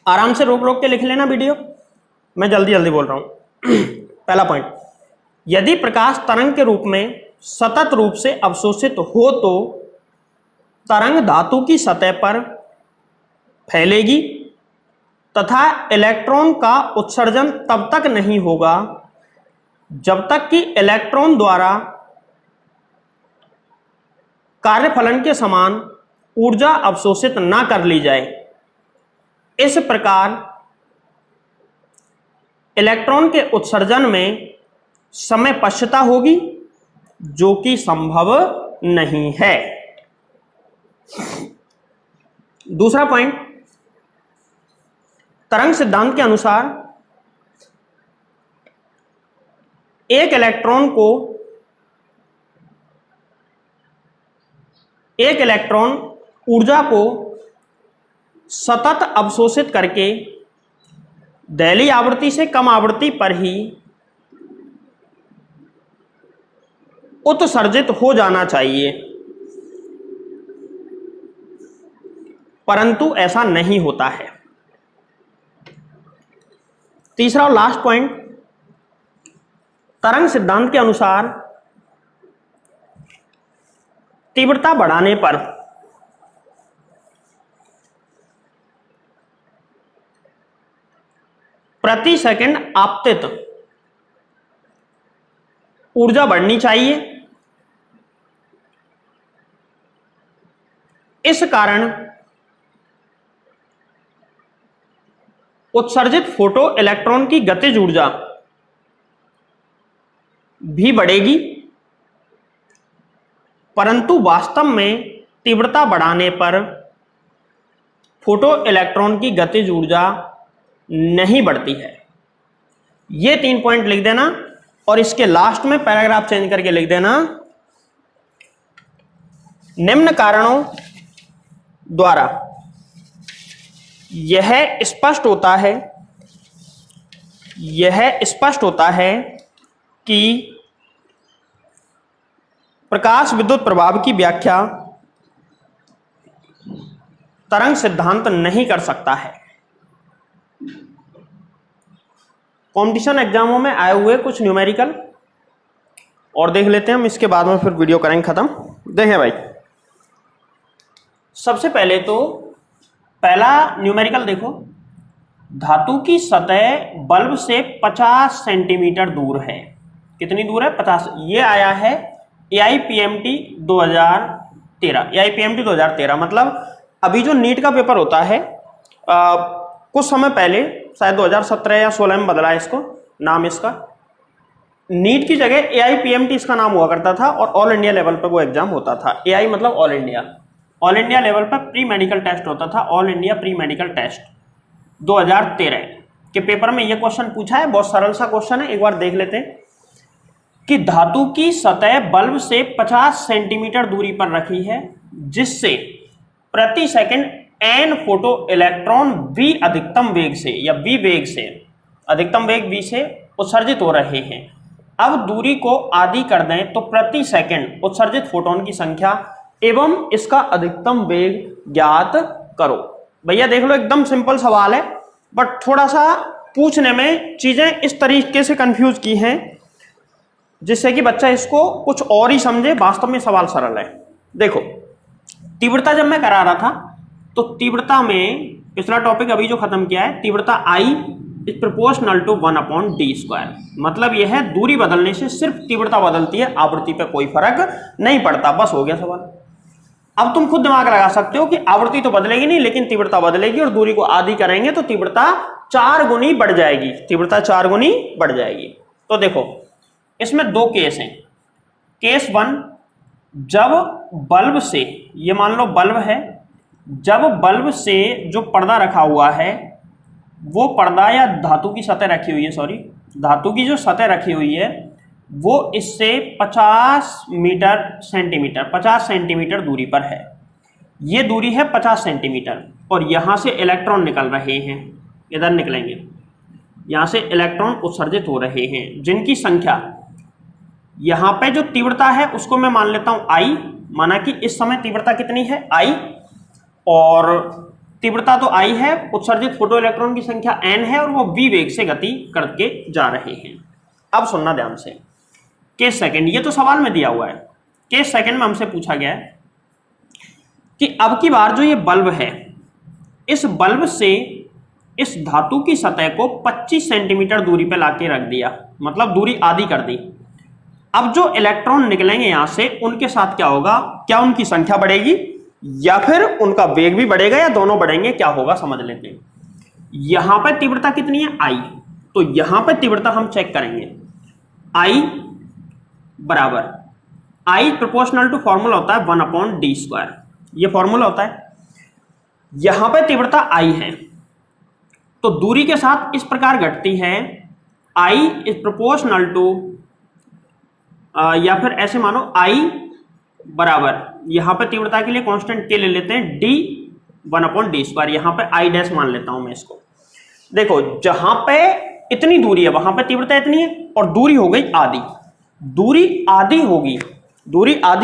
आराम से रोक रोक के लिख लेना वीडियो, मैं जल्दी जल्दी बोल रहा हूं। पहला पॉइंट, यदि प्रकाश तरंग के रूप में सतत रूप से अवशोषित हो तो तरंग धातु की सतह पर फैलेगी तथा इलेक्ट्रॉन का उत्सर्जन तब तक नहीं होगा जब तक कि इलेक्ट्रॉन द्वारा कार्यफलन के समान ऊर्जा अवशोषित ना कर ली जाए। इस प्रकार इलेक्ट्रॉन के उत्सर्जन में समय पश्चता होगी, जो कि संभव नहीं है। दूसरा पॉइंट, तरंग सिद्धांत के अनुसार एक इलेक्ट्रॉन ऊर्जा को सतत अवशोषित करके दहली आवृत्ति से कम आवृत्ति पर ही उत्सर्जित हो जाना चाहिए, परंतु ऐसा नहीं होता है। तीसरा और लास्ट पॉइंट, तरंग सिद्धांत के अनुसार तीव्रता बढ़ाने पर प्रति सेकंड आपतित ऊर्जा बढ़नी चाहिए। इस कारण उत्सर्जित फोटो इलेक्ट्रॉन की गतिज ऊर्जा भी बढ़ेगी, परंतु वास्तव में तीव्रता बढ़ाने पर फोटो इलेक्ट्रॉन की गतिज ऊर्जा नहीं बढ़ती है। ये 3 पॉइंट लिख देना और इसके लास्ट में पैराग्राफ चेंज करके लिख देना, निम्न कारणों द्वारा यह स्पष्ट होता है कि प्रकाश विद्युत प्रभाव की व्याख्या तरंग सिद्धांत नहीं कर सकता है। कंपटीशन एग्जामों में आए हुए कुछ न्यूमेरिकल और देख लेते हैं हम, इसके बाद में फिर वीडियो करेंगे खत्म। देखें भाई, सबसे पहले तो पहला न्यूमेरिकल देखो, धातु की सतह बल्ब से 50 सेंटीमीटर दूर है। कितनी दूर है? 50। ये आया है AIPMT 2013। AIPMT 2013 मतलब अभी जो नीट का पेपर होता है कुछ समय पहले, शायद 2017 या 16 में बदला है इसको नाम। इसका नीट की जगह AIPMT इसका नाम हुआ करता था और ऑल इंडिया लेवल पर वो एग्जाम होता था। AI मतलब ऑल इंडिया लेवल पर प्री मेडिकल टेस्ट होता था, all India pre medical test. 2013 के पेपर में ये क्वेश्चन पूछा है, बहुत सरल सा क्वेश्चन है, एक बार देख लेते हैं कि धातु की सतह बल्ब से 50 सेंटीमीटर दूरी पर रखी है, जिससे प्रति second n photo electron V अधिकतम वेग से या V वेग से, अधिकतम वेग V से उत्सर्जित हो रहे हैं। अब दूरी को आधी कर दें तो प्रति सेकंड उत्सर्जित फोटोन की संख्या एवं इसका अधिकतम वेग ज्ञात करो। भैया देख लो, एकदम सिंपल सवाल है, बट थोड़ा सा पूछने में चीजें इस तरीके से कंफ्यूज की हैं जिससे कि बच्चा इसको कुछ और ही समझे। वास्तव में सवाल सरल है। देखो, तीव्रता जब मैं करा रहा था तो तीव्रता में पिछला टॉपिक अभी जो खत्म किया है, तीव्रता I is proportional to 1/d²। मतलब यह है दूरी बदलने से सिर्फ तीव्रता बदलती है, आवृत्ति पे कोई फर्क नहीं पड़ता। बस हो गया सवाल। अब तुम खुद दिमाग लगा सकते हो कि आवृत्ति तो बदलेगी नहीं लेकिन तीव्रता बदलेगी, और दूरी को आधी करेंगे तो तीव्रता 4 गुनी बढ़ जाएगी। तीव्रता 4 गुनी बढ़ जाएगी। तो देखो, इसमें दो केस हैं। केस 1, जब बल्ब से, ये मान लो बल्ब है, जब बल्ब से जो पर्दा रखा हुआ है वो पर्दा या धातु की सतह रखी हुई है, सॉरी धातु की जो सतह रखी हुई है वो इससे 50 सेंटीमीटर दूरी पर है। ये दूरी है 50 सेंटीमीटर, और यहां से इलेक्ट्रॉन निकल रहे हैं, इधर निकलेंगे, यहां से इलेक्ट्रॉन उत्सर्जित हो रहे हैं जिनकी संख्या, यहां पे जो तीव्रता है उसको मैं मान लेता हूं I, माना कि इस समय तीव्रता कितनी है I, और तीव्रता तो I है, उत्सर्जित फोटो इलेक्ट्रॉन की संख्या n है, और वो v वेग से गति करके जा रहे हैं। अब सुनना ध्यान से, केस सेकंड, ये तो सवाल में दिया हुआ है। केस सेकंड में हमसे पूछा गया है कि अब की बार जो ये बल्ब है, इस बल्ब से इस धातु की सतह को 25 सेंटीमीटर दूरी पे लाके रख दिया, मतलब दूरी आधी कर दी। अब जो इलेक्ट्रॉन निकलेंगे यहां से, उनके साथ क्या होगा? क्या उनकी संख्या बढ़ेगी या फिर उनका वेग भी बढ़ेगा, या दोनों बढ़ेंगे? क्या होगा समझ लेते हैं। यहां पर तीव्रता कितनी है? I। तो यहां पर तीव्रता हम चेक करेंगे। I बराबर, I प्रोपोर्शनल टू फॉर्मूला होता है 1/d², ये फॉर्मूला होता है। यहां पर तीव्रता I है तो दूरी के साथ इस प्रकार घटती है, I इज प्रोपोर्शनल टू, या फिर ऐसे मानो I बराबर, यहां पे तीव्रता के लिए कांस्टेंट k ले लेते हैं, d 1/d²। यहां पे I डैश मान लेता हूं मैं इसको। देखो, जहां पे इतनी दूरी है वहां पे तीव्रता इतनी है, और दूरी हो गई आधी। दूरी आधी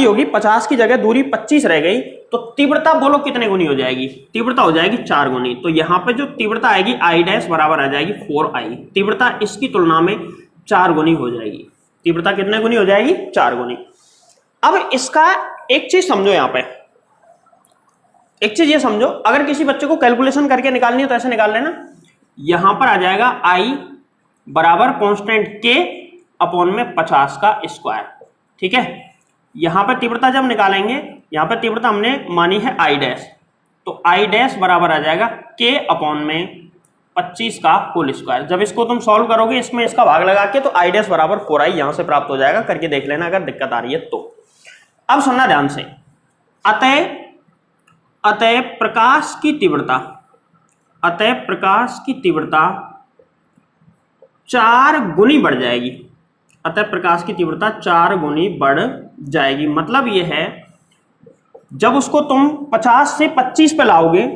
होगी, 50 की जगह दूरी 25 रह गई, तो तीव्रता बोलो कितने गुनी हो जाएगी? तीव्रता हो जाएगी 4 गुनी। तो यहां पे जो तीव्रता आएगी I डैश बराबर आ जाएगी 4I। तीव्रता इसकी तुलना में 4 गुनी हो जाएगी। तीव्रता कितने गुनी हो जाएगी? 4 गुनी। अब इसका एक चीज समझो, यहां पे एक चीज ये समझो, अगर किसी बच्चे को कैलकुलेशन करके निकालनी है तो ऐसे निकाल लेना। यहां पर आ जाएगा I बराबर कांस्टेंट k अपॉन में 50 का स्क्वायर, ठीक है। यहां पर तीव्रता जब निकालेंगे, यहां पर तीव्रता हमने मानी है I डैश, तो I डैश बराबर आ जाएगा k अपॉन में 25 का होल स्क्वायर। जब इसको तुम सॉल्व करोगे, इसमें इसका भाग लगा के, तो I डैश बराबर 4I यहां से प्राप्त हो जाएगा। करके देख लेना अगर दिक्कत आ रही है तो। अब सुनना ध्यान से, अतः प्रकाश की तीव्रता 4 गुनी बढ़ जाएगी। अतः प्रकाश की तीव्रता 4 गुनी बढ़ जाएगी। मतलब यह है, जब उसको तुम 50 से 25 पे लाओगे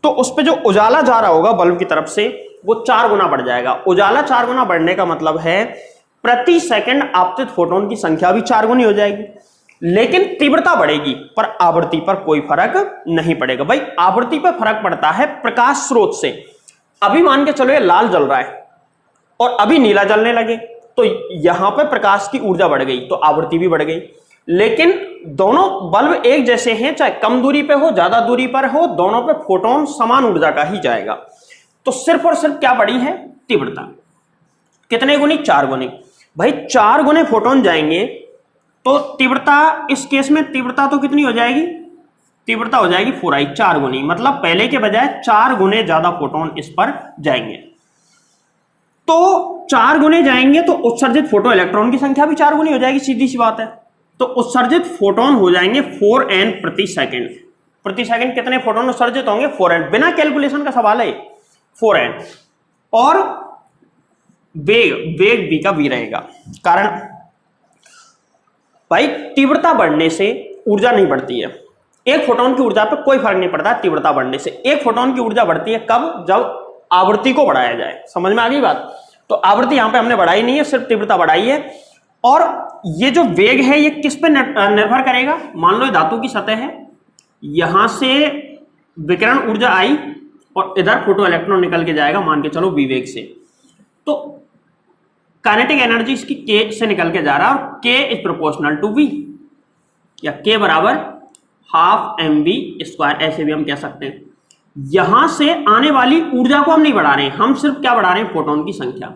तो उस पे जो उजाला जा रहा होगा बल्ब की तरफ से वो 4 गुना बढ़ जाएगा। उजाला 4 गुना बढ़ने का मतलब है प्रति सेकंड आपतित फोटोन की संख्या भी 4 गुनी हो जाएगी, लेकिन तीव्रता बढ़ेगी पर आवृत्ति पर कोई फर्क नहीं पड़ेगा। भाई आवृत्ति पर फर्क पड़ता है प्रकाश स्रोत से। अभी मान के चलो ये लाल जल रहा है और अभी नीला जलने लगे तो यहां पर प्रकाश की ऊर्जा बढ़ गई तो आवृत्ति भी बढ़ गई, लेकिन दोनों बल्ब एक जैसे हैं, चाहे कम दूरी पे हो ज्यादा दूरी पर हो, दोनों पे फोटोन समान ऊर्जा का ही जाएगा। तो सिर्फ और सिर्फ क्या बढ़ी है? तीव्रता। कितने गुनी? 4 गुनी। भाई 4 गुने फोटोन जाएंगे तो तीव्रता, इस केस में तीव्रता तो कितनी हो जाएगी? तीव्रता हो जाएगी 4i, 4 गुनी, मतलब पहले के बजाय 4 गुने ज्यादा फोटोन इस पर जाएंगे। तो 4 गुने जाएंगे तो उत्सर्जित फोटो इलेक्ट्रॉन की संख्या भी 4 गुनी हो जाएगी, सीधी सी बात है। तो उत्सर्जित फोटोन हो जाएंगे 4n प्रति सेकंड। प्रति सेकंड कितने फोटोन उत्सर्जित होंगे? 4n। बिना कैलकुलेशन का सवाल है, 4n। और वेग v का v रहेगा, कारण भाई तीव्रता बढ़ने से ऊर्जा नहीं बढ़ती है। एक फोटोन की ऊर्जा पर कोई फर्क नहीं पड़ता तीव्रता बढ़ने से। एक फोटोन की ऊर्जा बढ़ती है कब? जब आवृत्ति को बढ़ाया जाए। समझ में आ गई बात? तो आवृत्ति यहां पे हमने बढ़ाई नहीं है, सिर्फ तीव्रता बढ़ाई है। और ये जो वेग है ये किस पे निर्भर करेगा? मान लो धातु की सतह है, यहां से विकिरण ऊर्जा आई और इधर फोटो इलेक्ट्रॉन निकल के जाएगा, मान के चलो v वेग से, तो काइनेटिक एनर्जी इसकी k से निकल के जा रहा है और k is proportional to v, या k बराबर हाफ mv², ऐसे भी हम कह सकते हैं। यहां से आने वाली ऊर्जा को हम नहीं बढ़ा रहे हैं, हम सिर्फ क्या बढ़ा रहे हैं? फोटोन की संख्या।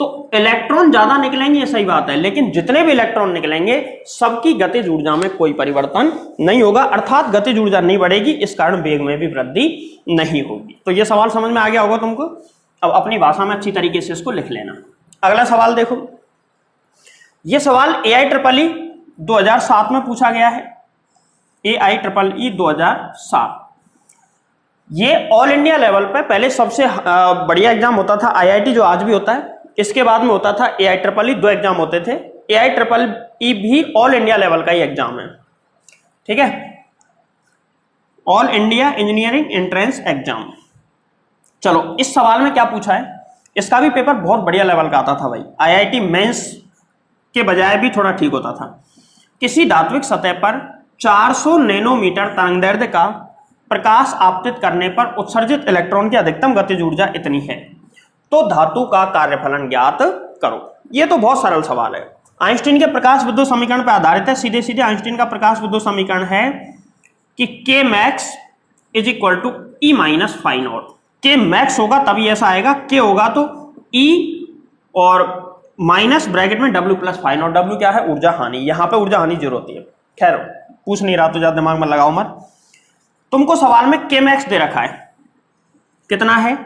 तो इलेक्ट्रॉन ज्यादा निकलेंगे ये सही बात है, लेकिन जितने भी इलेक्ट्रॉन निकलेंगे सबकी गतिज ऊर्जा में कोई परिवर्तन नहीं होगा, अर्थात गतिज ऊर्जा नहीं बढ़ेगी, इस कारण वेग में भी वृद्धि नहीं होगी। तो ये सवाल समझ में आ गया होगा तुमको। अब अपनी भाषा में अच्छी तरीके से इसको लिख लेना। अगला सवाल देखो, यह सवाल AIEEE 2007 में पूछा गया है। AIEEE 2007 ये ऑल इंडिया लेवल पे पहले सबसे बढ़िया एग्जाम होता था IIT, जो आज भी होता है। इसके बाद में होता था AIEEE, 2 एग्जाम होते थे। AIEEE भी ऑल इंडिया लेवल का ही एग्जाम है, ठीक है, all India engineering entrance exam. चलो इस सवाल में क्या पूछा है, इसका भी पेपर बहुत बढ़िया लेवल का आता था भाई, IIT मेंस के बजाय भी थोड़ा ठीक होता था। किसी धात्विक सतह पर 400 नैनोमीटर तरंगदैर्ध्य का प्रकाश आपतित करने पर उत्सर्जित इलेक्ट्रॉन की अधिकतम गतिज ऊर्जा इतनी है, तो धातु का कार्यफलन ज्ञात करो। यह तो बहुत सरल सवाल है, आइंस्टीन के प्रकाश विद्युत समीकरण पर आधारित है। सीधे सीधे आइंस्टीन का प्रकाश विद्युत समीकरण है कि k max is equal to E minus phi nought. k max होगा तभी ऐसा आएगा, k होगा तो E और माइनस ब्रैकेट में W plus phi nought. W क्या है? ऊर्जा हानि। यहां पे ऊर्जा हानि जीरो होती है। खैर पूछ नहीं रहा तो ज्यादा दिमाग में लगाओ मत। तुमको सवाल में k max दे रखा है, कितना है?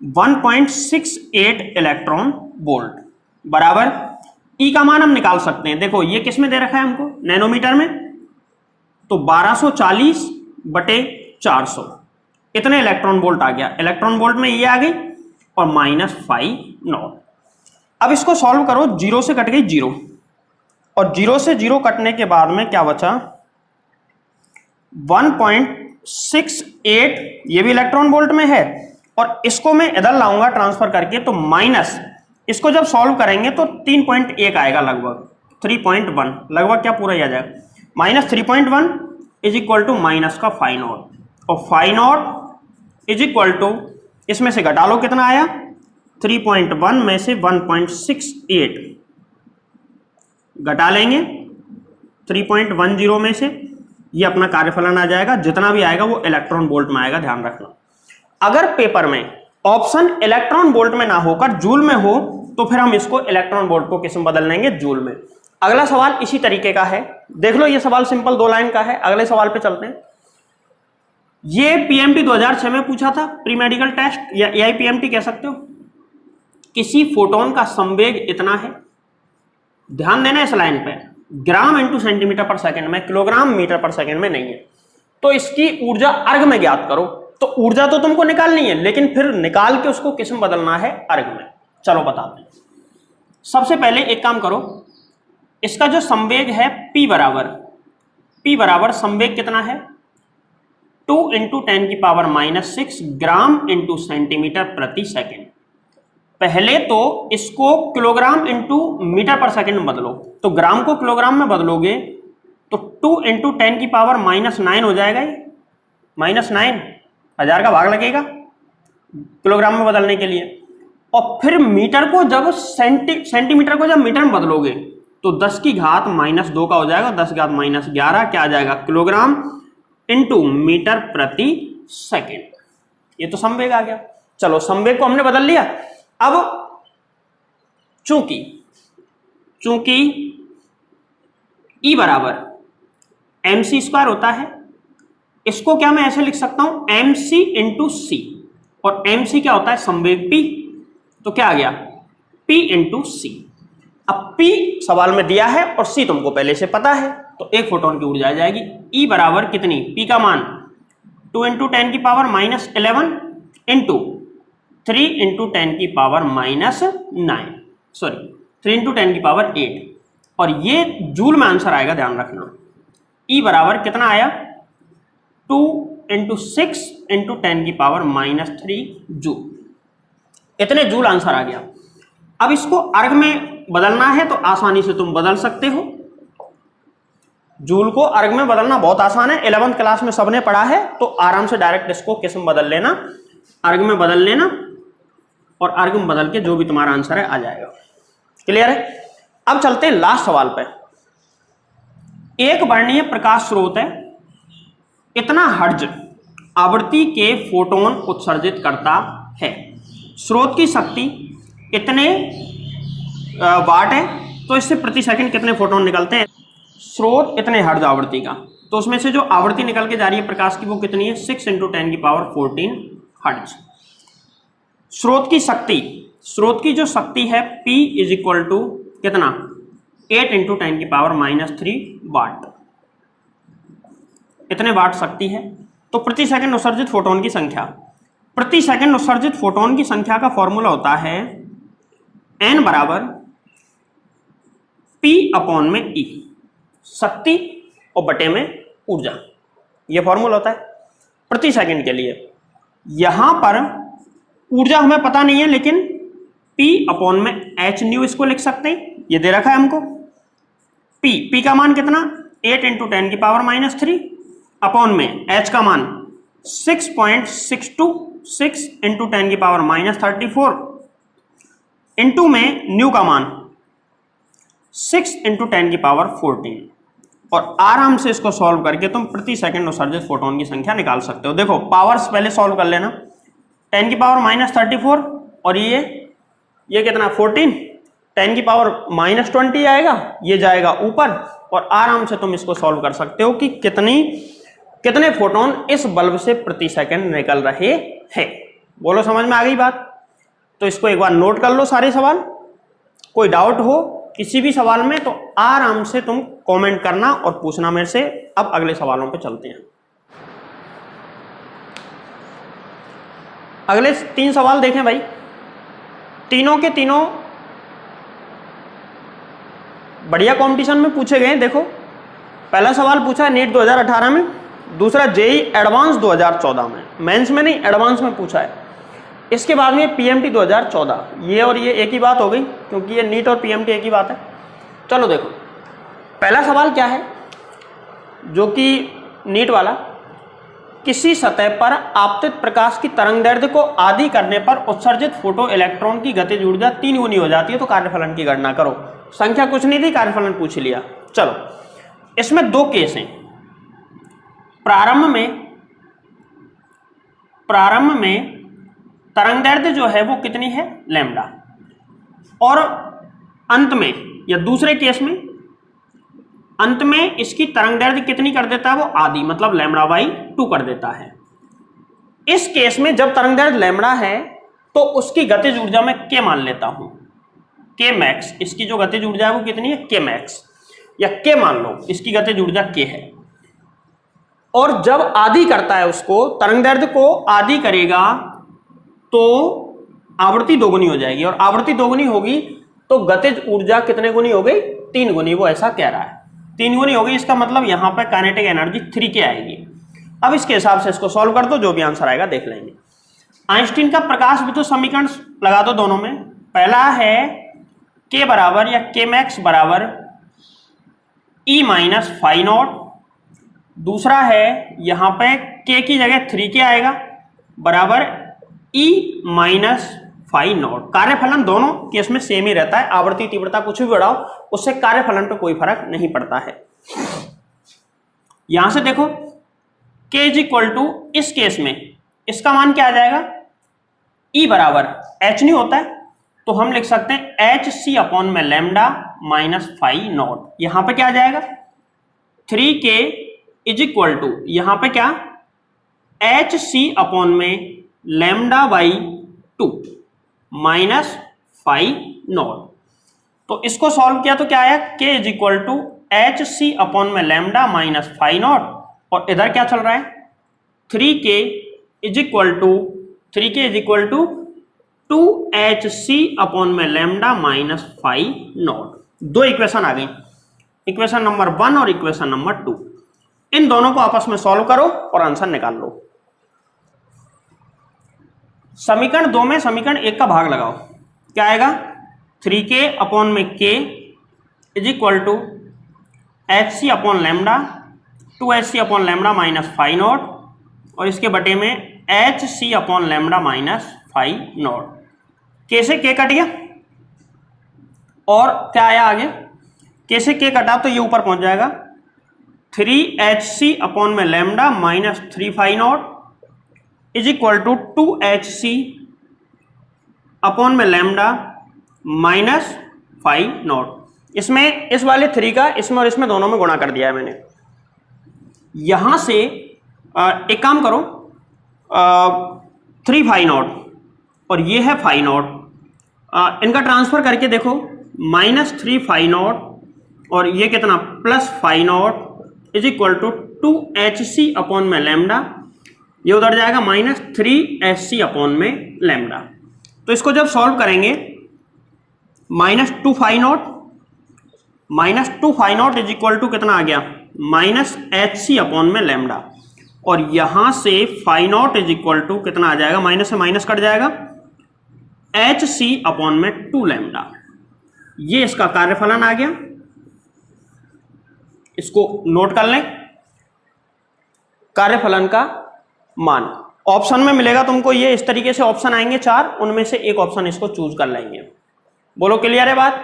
1.68 इलेक्ट्रॉन वोल्ट बराबर E का मान हम निकाल सकते हैं। देखो ये किस में दे रखा है हमको? नैनोमीटर में, तो 1240 बटे 400, इतने इलेक्ट्रॉन वोल्ट आ गया। इलेक्ट्रॉन वोल्ट में ये आ गई और माइनस फाई नॉट। अब इसको सॉल्व करो, 0 से कट गई 0 और 0 से 0 कटने के बाद में क्या बचा? 1.68, ये भी इलेक्ट्रॉन वोल्ट में है और इसको मैं इधर लाऊंगा ट्रांसफर करके, तो माइनस, इसको जब सॉल्व करेंगे तो 3.1 आएगा, लगभग 3.1, लगभग क्या पूरा ही आ जाएगा। Minus 3.1 is equal to minus का फाई नॉट, और phi nought is equal to, इसमें से घटा लो कितना आया? 3.1 में से 1.68 घटा लेंगे 3.10 में से, ये अपना कार्यफलन आ जाएगा। जितना भी आएगा वो इलेक्ट्रॉन वोल्ट में आएगा, ध्यान रखना। अगर पेपर में ऑप्शन इलेक्ट्रॉन वोल्ट में ना होकर जूल में हो तो फिर हम इसको इलेक्ट्रॉन वोल्ट को किस में बदल लेंगे? जूल में। अगला सवाल इसी तरीके का है, देख लो, ये सवाल सिंपल 2 लाइन का है। अगले सवाल पे चलते हैं। ये PMT 2006 में पूछा था, प्री मेडिकल टेस्ट या AIPMT कह सकते हो। किसी फोटोन का संवेग इतना है, ध्यान देना इस लाइन पे, ग्राम इंटू सेंटीमीटर पर सेकंड में, किलोग्राम मीटर पर सेकंड में नहीं है। तो इसकी ऊर्जा अर्घ में ज्ञात करो। तो ऊर्जा तो तुमको निकालनी है, लेकिन फिर निकाल के उसको किस में बदलना है? अर्घ में। चलो बताते हैं। सबसे पहले एक काम करो, इसका जो संवेग है P बराबर संवेग कितना है? 2 इंटू 10⁻⁻6 ग्राम इंटू सेंटीमीटर प्रति सेकेंड। पहले तो इसको किलोग्राम इंटू मीटर पर सेकेंड में बदलो, तो ग्राम को किलोग्राम में बदलोगे तो 2 इंटू 10⁻⁹ हो जाएगा। ये -9 1000 का भाग लगेगा किलोग्राम में बदलने के लिए। और फिर मीटर को जब सेंटीमीटर को जब मीटर में बदलोगे तो 10 की घात -2 का हो जाएगा, 10 की घात -11 क्या आ जाएगा किलोग्राम इंटू मीटर प्रति सेकेंड। ये तो संवेग आ गया। चलो संवेग को हमने बदल लिया। अब चूंकि E बराबर mc² होता है, इसको क्या मैं ऐसे लिख सकता हूं mc इंटू सी, और mc क्या होता है संवेग p, तो क्या आ गया p इंटू सी। अब p सवाल में दिया है और c तुमको पहले से पता है, तो एक फोटोन की ऊर्जा आ जाएगी E बराबर कितनी, p का मान 2 into 10⁻11 into 3 into 10⁻⁹, sorry 3 into 10⁸, और ये जूल में आंसर आएगा, ध्यान रखना। E बराबर कितना आया 2 इंटू 6 इंटू 10⁻³ जूल, इतने जूल आंसर आ गया। अब इसको अर्ग में बदलना है तो आसानी से तुम बदल सकते हो। जूल को अर्ग में बदलना बहुत आसान है, 11th क्लास में सबने पढ़ा है, तो आराम से डायरेक्ट इसको किस्म बदल लेना, अर्ग में बदल लेना, और अर्ग में बदल के जो भी तुम्हारा आंसर है आ जाएगा। क्लियर है? अब चलते हैं लास्ट सवाल पे। एक वर्णीय प्रकाश स्रोत है, इतना हर्ट्ज आवृत्ति के फोटोन उत्सर्जित करता है, स्रोत की शक्ति इतने वाट है, तो इससे प्रति सेकंड कितने फोटोन निकलते हैं। स्रोत इतने हर्ट्ज आवृत्ति का, तो उसमें से जो आवृत्ति निकल के जा रही है प्रकाश की वो कितनी है 6 इंटू 10⁻14 हर्ट्ज। स्रोत की शक्ति, स्रोत की जो शक्ति है P इज इक्वल टू कितना 8 इंटू 10⁻³ वाट, इतने वाट शक्ति है। तो प्रति सेकंड उत्सर्जित फोटोन की संख्या, प्रति सेकंड उत्सर्जित फोटोन की संख्या का फॉर्मूला होता है N बराबर P अपॉन में E, शक्ति और बटे में ऊर्जा, यह फॉर्मूला होता है प्रति सेकंड के लिए। यहां पर ऊर्जा हमें पता नहीं है, लेकिन P अपॉन में h न्यू इसको लिख सकते हैं, ये दे रखा है हमको। P का मान कितना 8 इंटू 10⁻³ अपॉन में h का मान 6.626 इंटू 10⁻34 इंटू में न्यू का मान 6 इंटू 10⁻14, और आराम से इसको सॉल्व करके तुम प्रति सेकंड उत्सर्जित फोटोन की संख्या निकाल सकते हो। देखो पावर्स पहले सॉल्व कर लेना, 10⁻34 और ये कितना 14, 10⁻20 आएगा, ये जाएगा ऊपर, और आराम से तुम इसको सॉल्व कर सकते हो कि कितने फोटोन इस बल्ब से प्रति सेकंड निकल रहे हैं। बोलो समझ में आ गई बात? तो इसको एक बार नोट कर लो सारे सवाल, कोई डाउट हो किसी भी सवाल में तो आराम से तुम कमेंट करना और पूछना मेरे से। अब अगले सवालों पे चलते हैं। अगले 3 सवाल देखें भाई, तीनों के तीनों बढ़िया कंपटीशन में पूछे गए। देखो पहला सवाल पूछा है नीट 2018 में, दूसरा जेई एडवांस 2014 में, मेंस में नहीं एडवांस में पूछा है। इसके बाद में पीएमटी 2014, ये और ये एक ही बात हो गई क्योंकि ये नीट और पीएमटी एक ही बात है। चलो देखो पहला सवाल क्या है जो कि नीट वाला, किसी सतह पर आपतित प्रकाश की तरंगदैर्ध्य को आधी करने पर उत्सर्जित फोटो इलेक्ट्रॉन की गतिज ऊर्जा 3 गुनी हो जाती है, तो कार्यफलन की गणना करो। संख्या कुछ नहीं थी, कार्यफलन पूछ लिया। चलो इसमें 2 केस हैं। प्रारंभ में तरंगदैर्ध्य जो है वो कितनी है लैम्डा, और अंत में या दूसरे केस में अंत में इसकी तरंगदैर्ध्य कितनी कर देता है वो आधी, मतलब λ/2 कर देता है। इस केस में जब तरंगदैर्ध्य लैम्डा है तो उसकी गतिज ऊर्जा मैं k मान लेता हूं, k मैक्स। इसकी जो गतिज ऊर्जा है वो कितनी है k मैक्स, या k मान लो इसकी गतिज ऊर्जा k है। और जब आधी करता है उसको, तरंगदैर्ध्य को आधी करेगा तो आवृत्ति 2 गुनी हो जाएगी, और आवृत्ति 2 गुनी होगी तो गतिज ऊर्जा कितने गुनी हो गई 3 गुनी, वो ऐसा कह रहा है 3 गुनी हो गई। इसका मतलब यहां पर काइनेटिक एनर्जी 3k आएगी। अब इसके हिसाब से इसको सॉल्व कर दो, जो भी आंसर आएगा देख लेंगे। आइंस्टीन का प्रकाश विद्युत समीकरण लगा दो दोनों में। पहला है के बराबर या के मैक्स बराबर ई माइनस फाई नॉट। दूसरा है यहां पे के की जगह 3k आएगा बराबर ई माइनस फाई नॉट। कार्यफलन दोनों केस में सेम ही रहता है, आवर्ती तीव्रता कुछ भी बढ़ाओ उससे कार्यफलन पे कोई फर्क नहीं पड़ता है। यहां से देखो k इज इक्वल टू, इस केस में इसका मान क्या आ जाएगा, E बराबर h नहीं होता है तो हम लिख सकते हैं एच सी अपॉन में लैम्डा माइनस फाई नॉट। यहां पे क्या आ जाएगा 3k इज इक्वल टू, यहां पे क्या एच सी अपॉन में lambda by 2 minus phi nought. तो इसको सॉल्व किया तो क्या आया, k is equal to h c upon में लैम्डा माइनस फाई नॉट, और इधर क्या चल रहा है 3k is equal to 2hc upon में लैम्डा माइनस फाई नॉट। दो इक्वेशन आ गई, इक्वेशन नंबर 1 और इक्वेशन नंबर 2। इन दोनों को आपस में सॉल्व करो और आंसर निकाल लो। समीकरण 2 में समीकरण 1 का भाग लगाओ, क्या आएगा 3k अपॉन में k is equal to h c upon lambda 2hc upon lambda minus phi nought, और इसके बटे में h c upon lambda minus phi nought. के से के कट गया और क्या आया आगे, के से के कटा तो ये ऊपर पहुंच जाएगा 3hc अपॉन में lambda minus 3 phi nought is equal to 2hc upon में लैम्डा माइनस फाई नॉट। इसमें इस वाले 3 का इसमें और इसमें दोनों में गुणा कर दिया है मैंने। यहां से एक काम करो 3 फाई नॉट और ये है फाई नॉट, इनका ट्रांसफर करके देखो माइनस 3 फाई नॉट और ये कितना plus phi nought is equal to 2hc upon में लैम्डा, ये उधर जाएगा माइनस 3hc अपॉन में लैम्डा। तो इसको जब सॉल्व करेंगे minus 2 phi nought is equal to कितना आ गया माइनस hc अपॉन में लैम्डा, और यहां से phi nought is equal to कितना आ जाएगा, माइनस से माइनस कट जाएगा hc अपॉन में 2 लैम्डा। ये इसका कार्यफलन आ गया, इसको नोट कर लें। कार्यफलन का मान ऑप्शन में मिलेगा तुमको, ये इस तरीके से ऑप्शन आएंगे 4, उनमें से एक ऑप्शन इसको चूज कर लेंगे। बोलो क्लियर है बात।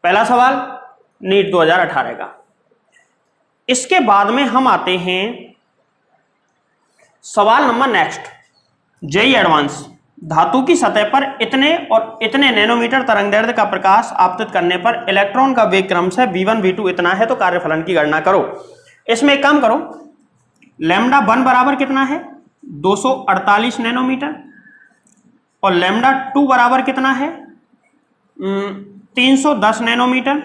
पहला सवाल नीट 2018 का। इसके बाद में हम आते हैं सवाल नंबर नेक्स्ट, जेई एडवांस। धातु की सतह पर इतने और इतने नैनोमीटर तरंगदैर्ध्य का प्रकाश आपतित करने पर इलेक्ट्रॉन का वेग क्रमशः v1 v2 इतना है, तो कार्यफलन की गणना करो। इसमें एक काम करो, लैम्डा 1 बराबर कितना है 248 नैनोमीटर, और लैम्डा 2 बराबर कितना है 310 नैनोमीटर।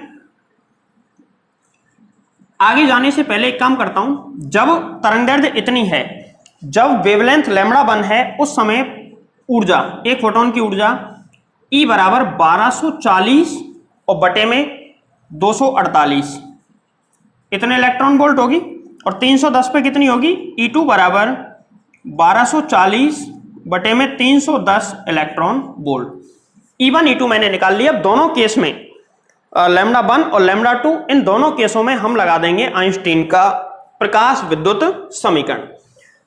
आगे जाने से पहले एक काम करता हूं, जब तरंगदैर्ध्य इतनी है, जब वेवलेंथ लैम्डा 1 है, उस समय ऊर्जा, एक फोटोन की ऊर्जा E बराबर 1240 और बटे में 248 इतने इलेक्ट्रॉन वोल्ट होगी, और 310 पे कितनी होगी E2 बराबर 1240 बटे में 310 इलेक्ट्रॉन वोल्ट। E1 E2 मैंने निकाल लिया। दोनों केस में लैम्डा 1 और लैम्डा 2, इन दोनों केसों में हम लगा देंगे आइंस्टीन का प्रकाश विद्युत समीकरण।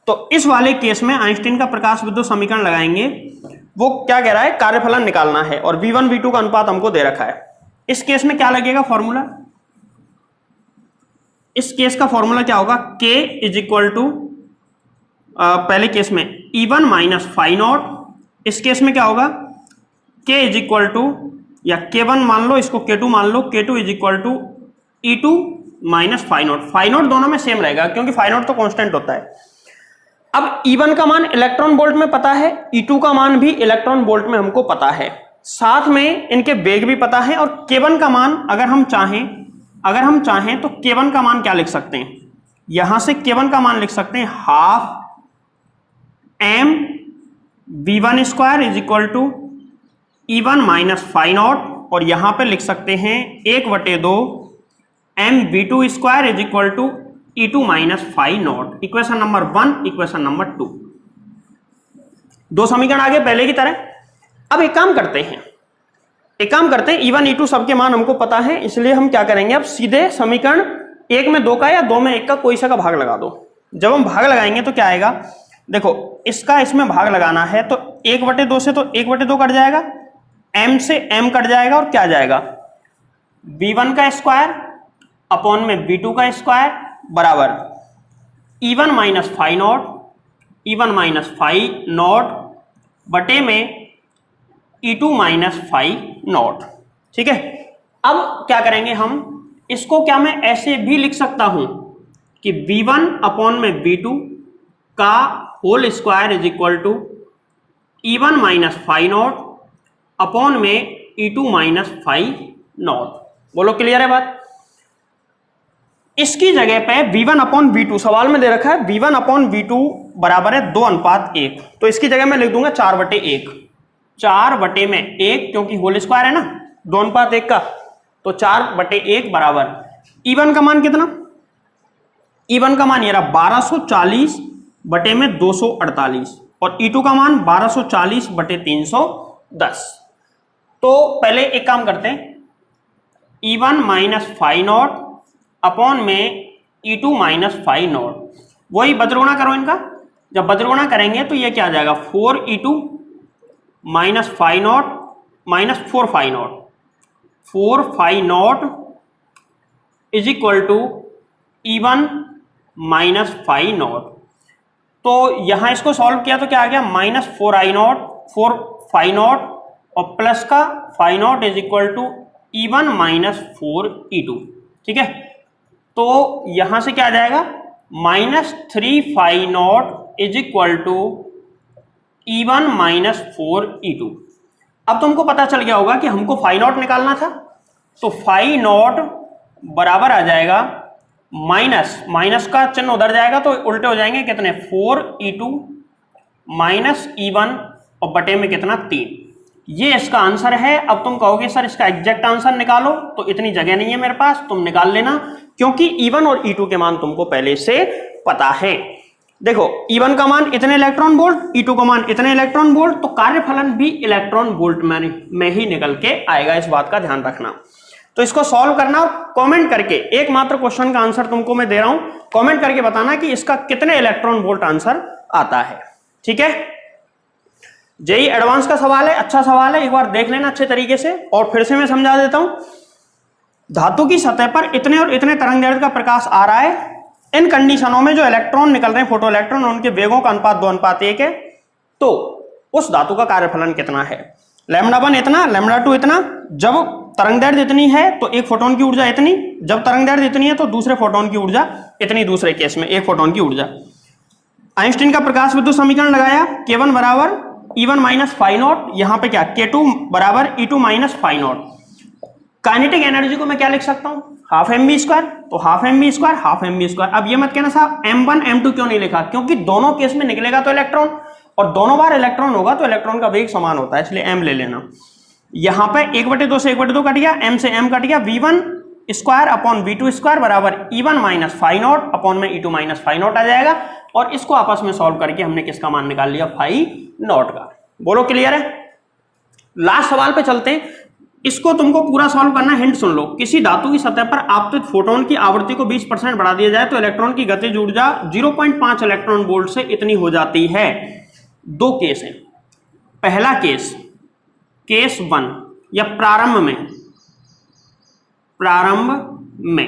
तो इस वाले केस में आइंस्टीन का प्रकाश विद्युत समीकरण लगाएंगे। वो क्या कह रहा है, कार्यफलन निकालना है और v1 v2 का अनुपात हमको दे रखा है। इस केस में क्या लगेगा फॉर्मूला, इस केस का फॉर्मूला क्या होगा, k इज इक्वल टू पहले केस में E1 माइनस फाई नॉट। इस केस में क्या होगा k इज इक्वल टू, या k1 मान लो, इसको k2 मान लो, k2 is equal to E2 minus phi nought. Phi nought दोनों में सेम रहेगा क्योंकि फाई नॉट तो कांस्टेंट होता है। अब E1 का मान इलेक्ट्रॉन वोल्ट में पता है, E2 का मान भी इलेक्ट्रॉन वोल्ट में हमको पता है, साथ में इनके वेग भी पता है। और K1 का मान अगर हम चाहें तो K1 का मान क्या लिख सकते हैं, यहां से K1 का मान लिख सकते हैं half m v1 square is equal to E1 minus phi nought, और यहां पे लिख सकते हैं 1/2 m v2 square is equal to E2 minus phi nought. Equation number 1, equation number 2, दो समीकरण आगे पहले की तरह। अब एक काम करते हैं, E1 E2 सबके मान हमको पता है, इसलिए हम क्या करेंगे, अब सीधे समीकरण 1 में 2 का या 2 में 1 का कोई सा का भाग लगा दो। जब हम भाग लगाएंगे तो क्या आएगा, देखो इसका इसमें भाग लगाना है तो 1/2 से तो 1/2 कट जाएगा, m से m कट जाएगा, और क्या आ जाएगा, v1 का स्क्वायर अपॉन में v2 का स्क्वायर बराबर E1 माइनस फाइव नॉट बटे में E2 माइनस फाइव नॉट। ठीक है, अब क्या करेंगे हम, इसको क्या मैं ऐसे भी लिख सकता हूं कि v1 अपॉन में v2 का whole square is equal to E1 minus phi nought upon में E2 माइनस फाइव नॉट। बोलो क्लियर है बात। इसकी जगह पे v1 अपॉन v2 सवाल में दे रखा है, v1 अपॉन v2 बराबर है 2:1, तो इसकी जगह मैं लिख दूंगा 4/1, 4/1, क्योंकि होल स्क्वायर है ना 2:1 का, तो 4/1 बराबर E1 का मान कितना, E1 का मान ये रहा 1240 बटे में 248, और E2 का मान 1240 बटे 310। तो पहले एक काम करते हैं, E1 minus phi nought upon में E2 माइनस फाइव नॉट, वही बजरुगुणा करो इनका। जब बजरुगुणा करेंगे तो ये क्या आ जाएगा, 4E2 minus phi nought minus 4 phi nought is equal to E1 minus phi nought. तो यहां इसको सॉल्व किया तो क्या आ गया, -4 फाइव नॉट और प्लस का phi nought is equal to E1 minus 4E2। ठीक है, तो यहां से क्या आ जाएगा, -3 phi nought is equal to E1 minus 4E2। अब तुमको पता चल गया होगा कि हमको फाइव नॉट निकालना था, तो फाइव नॉट बराबर आ जाएगा माइनस का चिन्ह उधर जाएगा तो उल्टे हो जाएंगे, कितने 4E2 माइनस E1 और बटे में कितना 3। ये इसका आंसर है। अब तुम कहोगे सर इसका एग्जैक्ट आंसर निकालो, तो इतनी जगह नहीं है मेरे पास, तुम निकाल लेना, क्योंकि E1 और E2 के मान तुमको पहले से पता है। देखो E1 का मान इतने इलेक्ट्रॉन वोल्ट, E2 का मान इतने इलेक्ट्रॉन वोल्ट, तो कार्यफलन भी इलेक्ट्रॉन वोल्ट में ही निकल के आएगा, इस बात का ध्यान रखना। तो इसको सॉल्व करना और कमेंट करके, एकमात्र क्वेश्चन का आंसर तुमको मैं दे रहा हूं, कमेंट करके बताना कि इसका कितने इलेक्ट्रॉन वोल्ट आंसर आता है। ठीक है, जेई एडवांस का सवाल है, अच्छा सवाल है, एक बार देख लेना अच्छे तरीके से। और फिर से मैं समझा देता हूं, धातु की सतह पर इतने और इतने तरंगदैर्घ्य का प्रकाश आ रहा है, इन कंडीशनों में जो इलेक्ट्रॉन निकल रहे हैं, फोटो इलेक्ट्रॉन, उनके वेगों का अनुपात 2:1 है, तो उस धातु का कार्यफलन कितना है, λ1 इतना, λ2 इतना। जब तरंगदैर्घ्य इतनी है तो एक फोटोन की ऊर्जा इतनी, जब तरंगदैर्घ्य इतनी है तो दूसरे फोटोन की ऊर्जा इतनी, दूसरे केस में एक फोटोन की ऊर्जा। आइंस्टीन का प्रकाश विद्युत समीकरण लगाया, K1 बराबर E1 माइनस फाइव नॉट, यहां पे क्या K2 बराबर E2 minus phi not. Kinetic energy को मैं क्या लिख सकता हूं, हाफ mv², तो हाफ mv²। अब ये मत कहना साहब m1 m2 क्यों नहीं लिखा, क्योंकि दोनों केस में निकलेगा तो इलेक्ट्रॉन, और दोनों बार इलेक्ट्रॉन होगा तो इलेक्ट्रॉन का वेग समान होता है, इसलिए m ले लेना। यहां पे 1/2 से 1/2 कट गया, m से m कट गया, v1 square upon v2 square बराबर E1 minus phi nought upon में E2 माइनस फाइव नॉट आ जाएगा, और इसको आपस में सॉल्व करके हमने किसका मान निकाल लिया, फाइव नॉट का। बोलो क्लियर है। लास्ट सवाल पे चलते हैं, इसको तुमको पूरा सॉल्व करना है। हिंट सुन लो, किसी धातु की सतह पर आपतित फोटोन की आवृत्ति को 20% बढ़ा दिया जाए तो इलेक्ट्रॉन की गतिज ऊर्जा 0.5 इलेक्ट्रॉन वोल्ट से इतनी हो जाती है। दो केस है, पहला केस केस 1 या प्रारंभ में,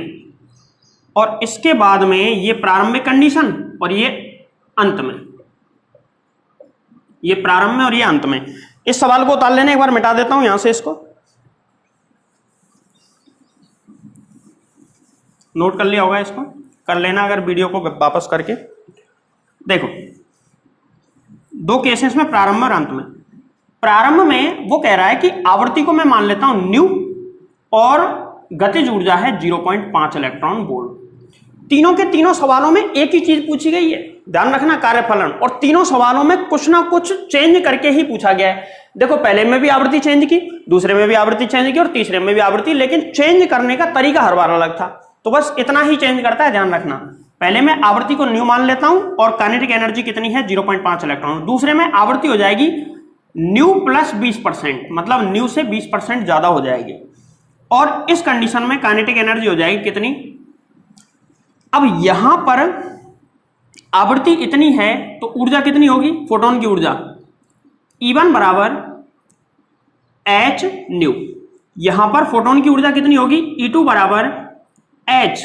और इसके बाद में ये प्रारंभिक कंडीशन और ये अंत में, ये प्रारंभ में और ये अंत में। इस सवाल को उतार लेने, एक बार मिटा देता हूं यहां से, इसको नोट कर लिया होगा, इसको कर लेना अगर वीडियो को वापस करके। देखो दो केसेस में, प्रारंभ और अंत में। प्रारंभ में वो कह रहा है कि आवृत्ति को मैं मान लेता हूं न्यू और गतिज ऊर्जा है 0.5 इलेक्ट्रॉन वोल्ट। तीनों के तीनों सवालों में एक ही चीज पूछी गई है, ध्यान रखना, कार्यफलन, और तीनों सवालों में कुछ ना कुछ चेंज करके ही पूछा गया है। देखो पहले में भी आवृत्ति चेंज की, दूसरे में भी आवृत्ति चेंज की और तीसरे में भी आवृत्ति, लेकिन चेंज करने का तरीका हर बार अलग था। तो बस इतना ही चेंज करता है, ध्यान रखना। पहले मैं आवृत्ति को न्यू मान लेता हूं और काइनेटिक एनर्जी कितनी है 0.5 इलेक्ट्रॉन। दूसरे में आवृत्ति हो जाएगी न्यू प्लस 20%, मतलब न्यू से 20% ज्यादा हो जाएगी, और इस कंडीशन में काइनेटिक एनर्जी हो जाएगी कितनी। अब यहां पर आवृत्ति इतनी है तो ऊर्जा कितनी होगी, फोटोन की ऊर्जा E1 बराबर h न्यू। यहां पर फोटोन की ऊर्जा कितनी होगी E2 बराबर h,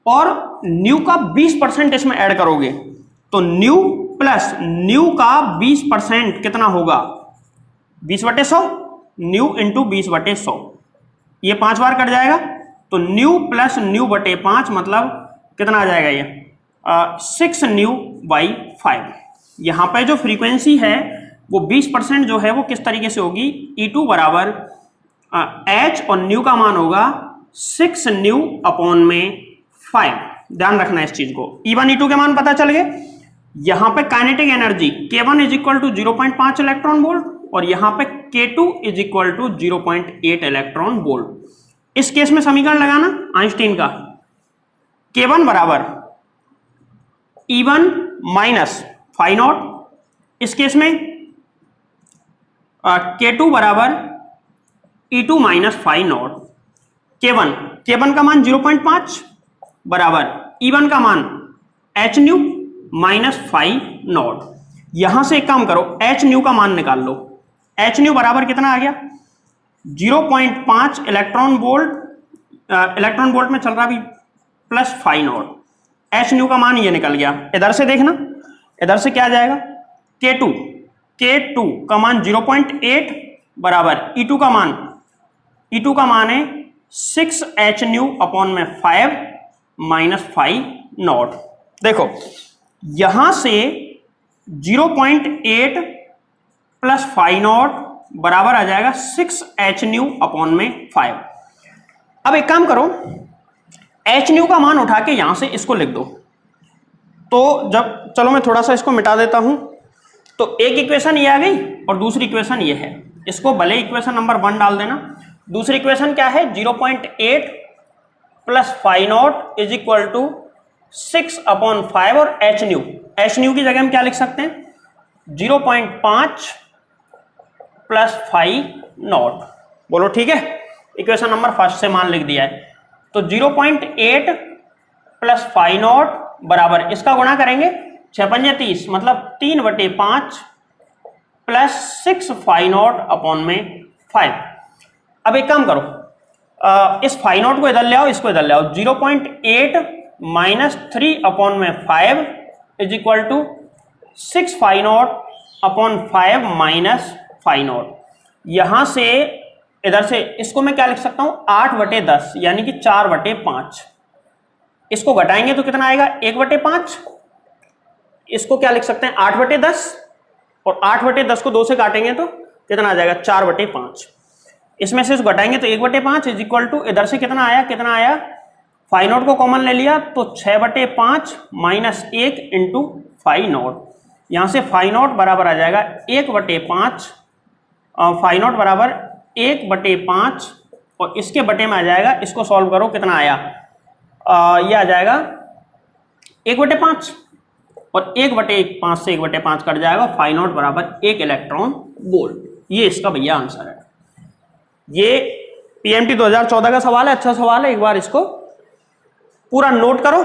और न्यू का 20% इसमें ऐड करोगे तो न्यू प्लस न्यू का 20% कितना होगा 20/100, न्यू इंटू 20/100, ये 5 बार कट जाएगा तो न्यू प्लस न्यू बटे 5 मतलब कितना आ जाएगा ये 6 न्यू बाई 5। यहाँ पे जो फ्रीक्वेंसी है वो 20% जो है वो किस तरीके से होगी, E2 बराबर h और न्यू का मान होगा 6 न्यू अपॉन में 5। ध्यान रखना इस चीज को, E1 E2 के मान पता चल गए। यहाँ पे kinetic energy K1 is equal to 0.5 electron volt और यहाँ पे K2 is equal to 0.8 electron volt. इस केस में समीकरण लगाना आइंस्टीन का, K1 बराबर E1 माइनस फाई नॉट, इस केस में K2 बराबर E2 minus phi not. K1 का मान 0.5 बराबर E1 का मान h nu minus phi nought. यहां से एक काम करो, h न्यू का मान निकाल लो। h न्यू बराबर कितना आ गया 0.5 इलेक्ट्रॉन वोल्ट, इलेक्ट्रॉन वोल्ट में चल रहा भी plus phi nought. h nu का मान ये निकल गया। इधर से देखना, इधर से क्या आ जाएगा K2 का मान 0.8 बराबर E2 का मान है 6h न्यू अपॉन में 5 माइनस फाई नॉट। देखो यहां से 0.8 प्लस फाई नॉट बराबर आ जाएगा 6h न्यू अपॉन में 5। अब एक काम करो, h न्यू का मान उठा के यहां से इसको लिख दो। तो जब चलो मैं थोड़ा सा इसको मिटा देता हूं, तो एक इक्वेशन ये आ गई और दूसरी इक्वेशन ये है। इसको भले इक्वेशन नंबर 1 डाल देना। दूसरी इक्वेशन क्या है 0.8 plus phi nought is equal to 6 upon 5 और h न्यू की जगह हम क्या लिख सकते हैं 0.5 प्लस फाई नॉट। बोलो ठीक है, इक्वेशन नंबर 1 से मान लिख दिया है। तो 0.8 प्लस फाई नॉट बराबर इसका गुणा करेंगे 6×5 30 मतलब 3/5 प्लस 6 फाई नॉट अपॉन में 5। अब एक काम करो, इस फाई नॉट को इधर ले आओ, इसको इधर ले आओ। 0.8 माइनस 3 अपॉन में 5 is equal to 6 phi nought upon 5 minus phi nought. यहां से इधर से इसको मैं क्या लिख सकता हूं 8/10 यानी कि 4/5। इसको घटाएंगे तो कितना आएगा 1/5। इसको क्या लिख सकते हैं 8/10 और 8/10 को 2 से काटेंगे तो कितना आ जाएगा 4/5। इसमें से इसको घटाएंगे तो 1/5 इज इक्वल टू इधर से कितना आया फाई नॉट को कॉमन ले लिया तो 6/5 माइनस 1 इंटू फाई नॉट। यहां से फाई नॉट बराबर आ जाएगा 1/5, फाई नॉट बराबर 1/5 और इसके बटे में आ जाएगा, इसको सॉल्व करो कितना आया ये आ जाएगा 1/5 और 1/5 से 1/5 कट जाएगा। फाई नॉट बराबर 1 इलेक्ट्रॉन वोल्ट। ये इसका भैया आंसर है। ये PMT 2014 का सवाल है, अच्छा सवाल है, एक बार इसको पूरा नोट करो।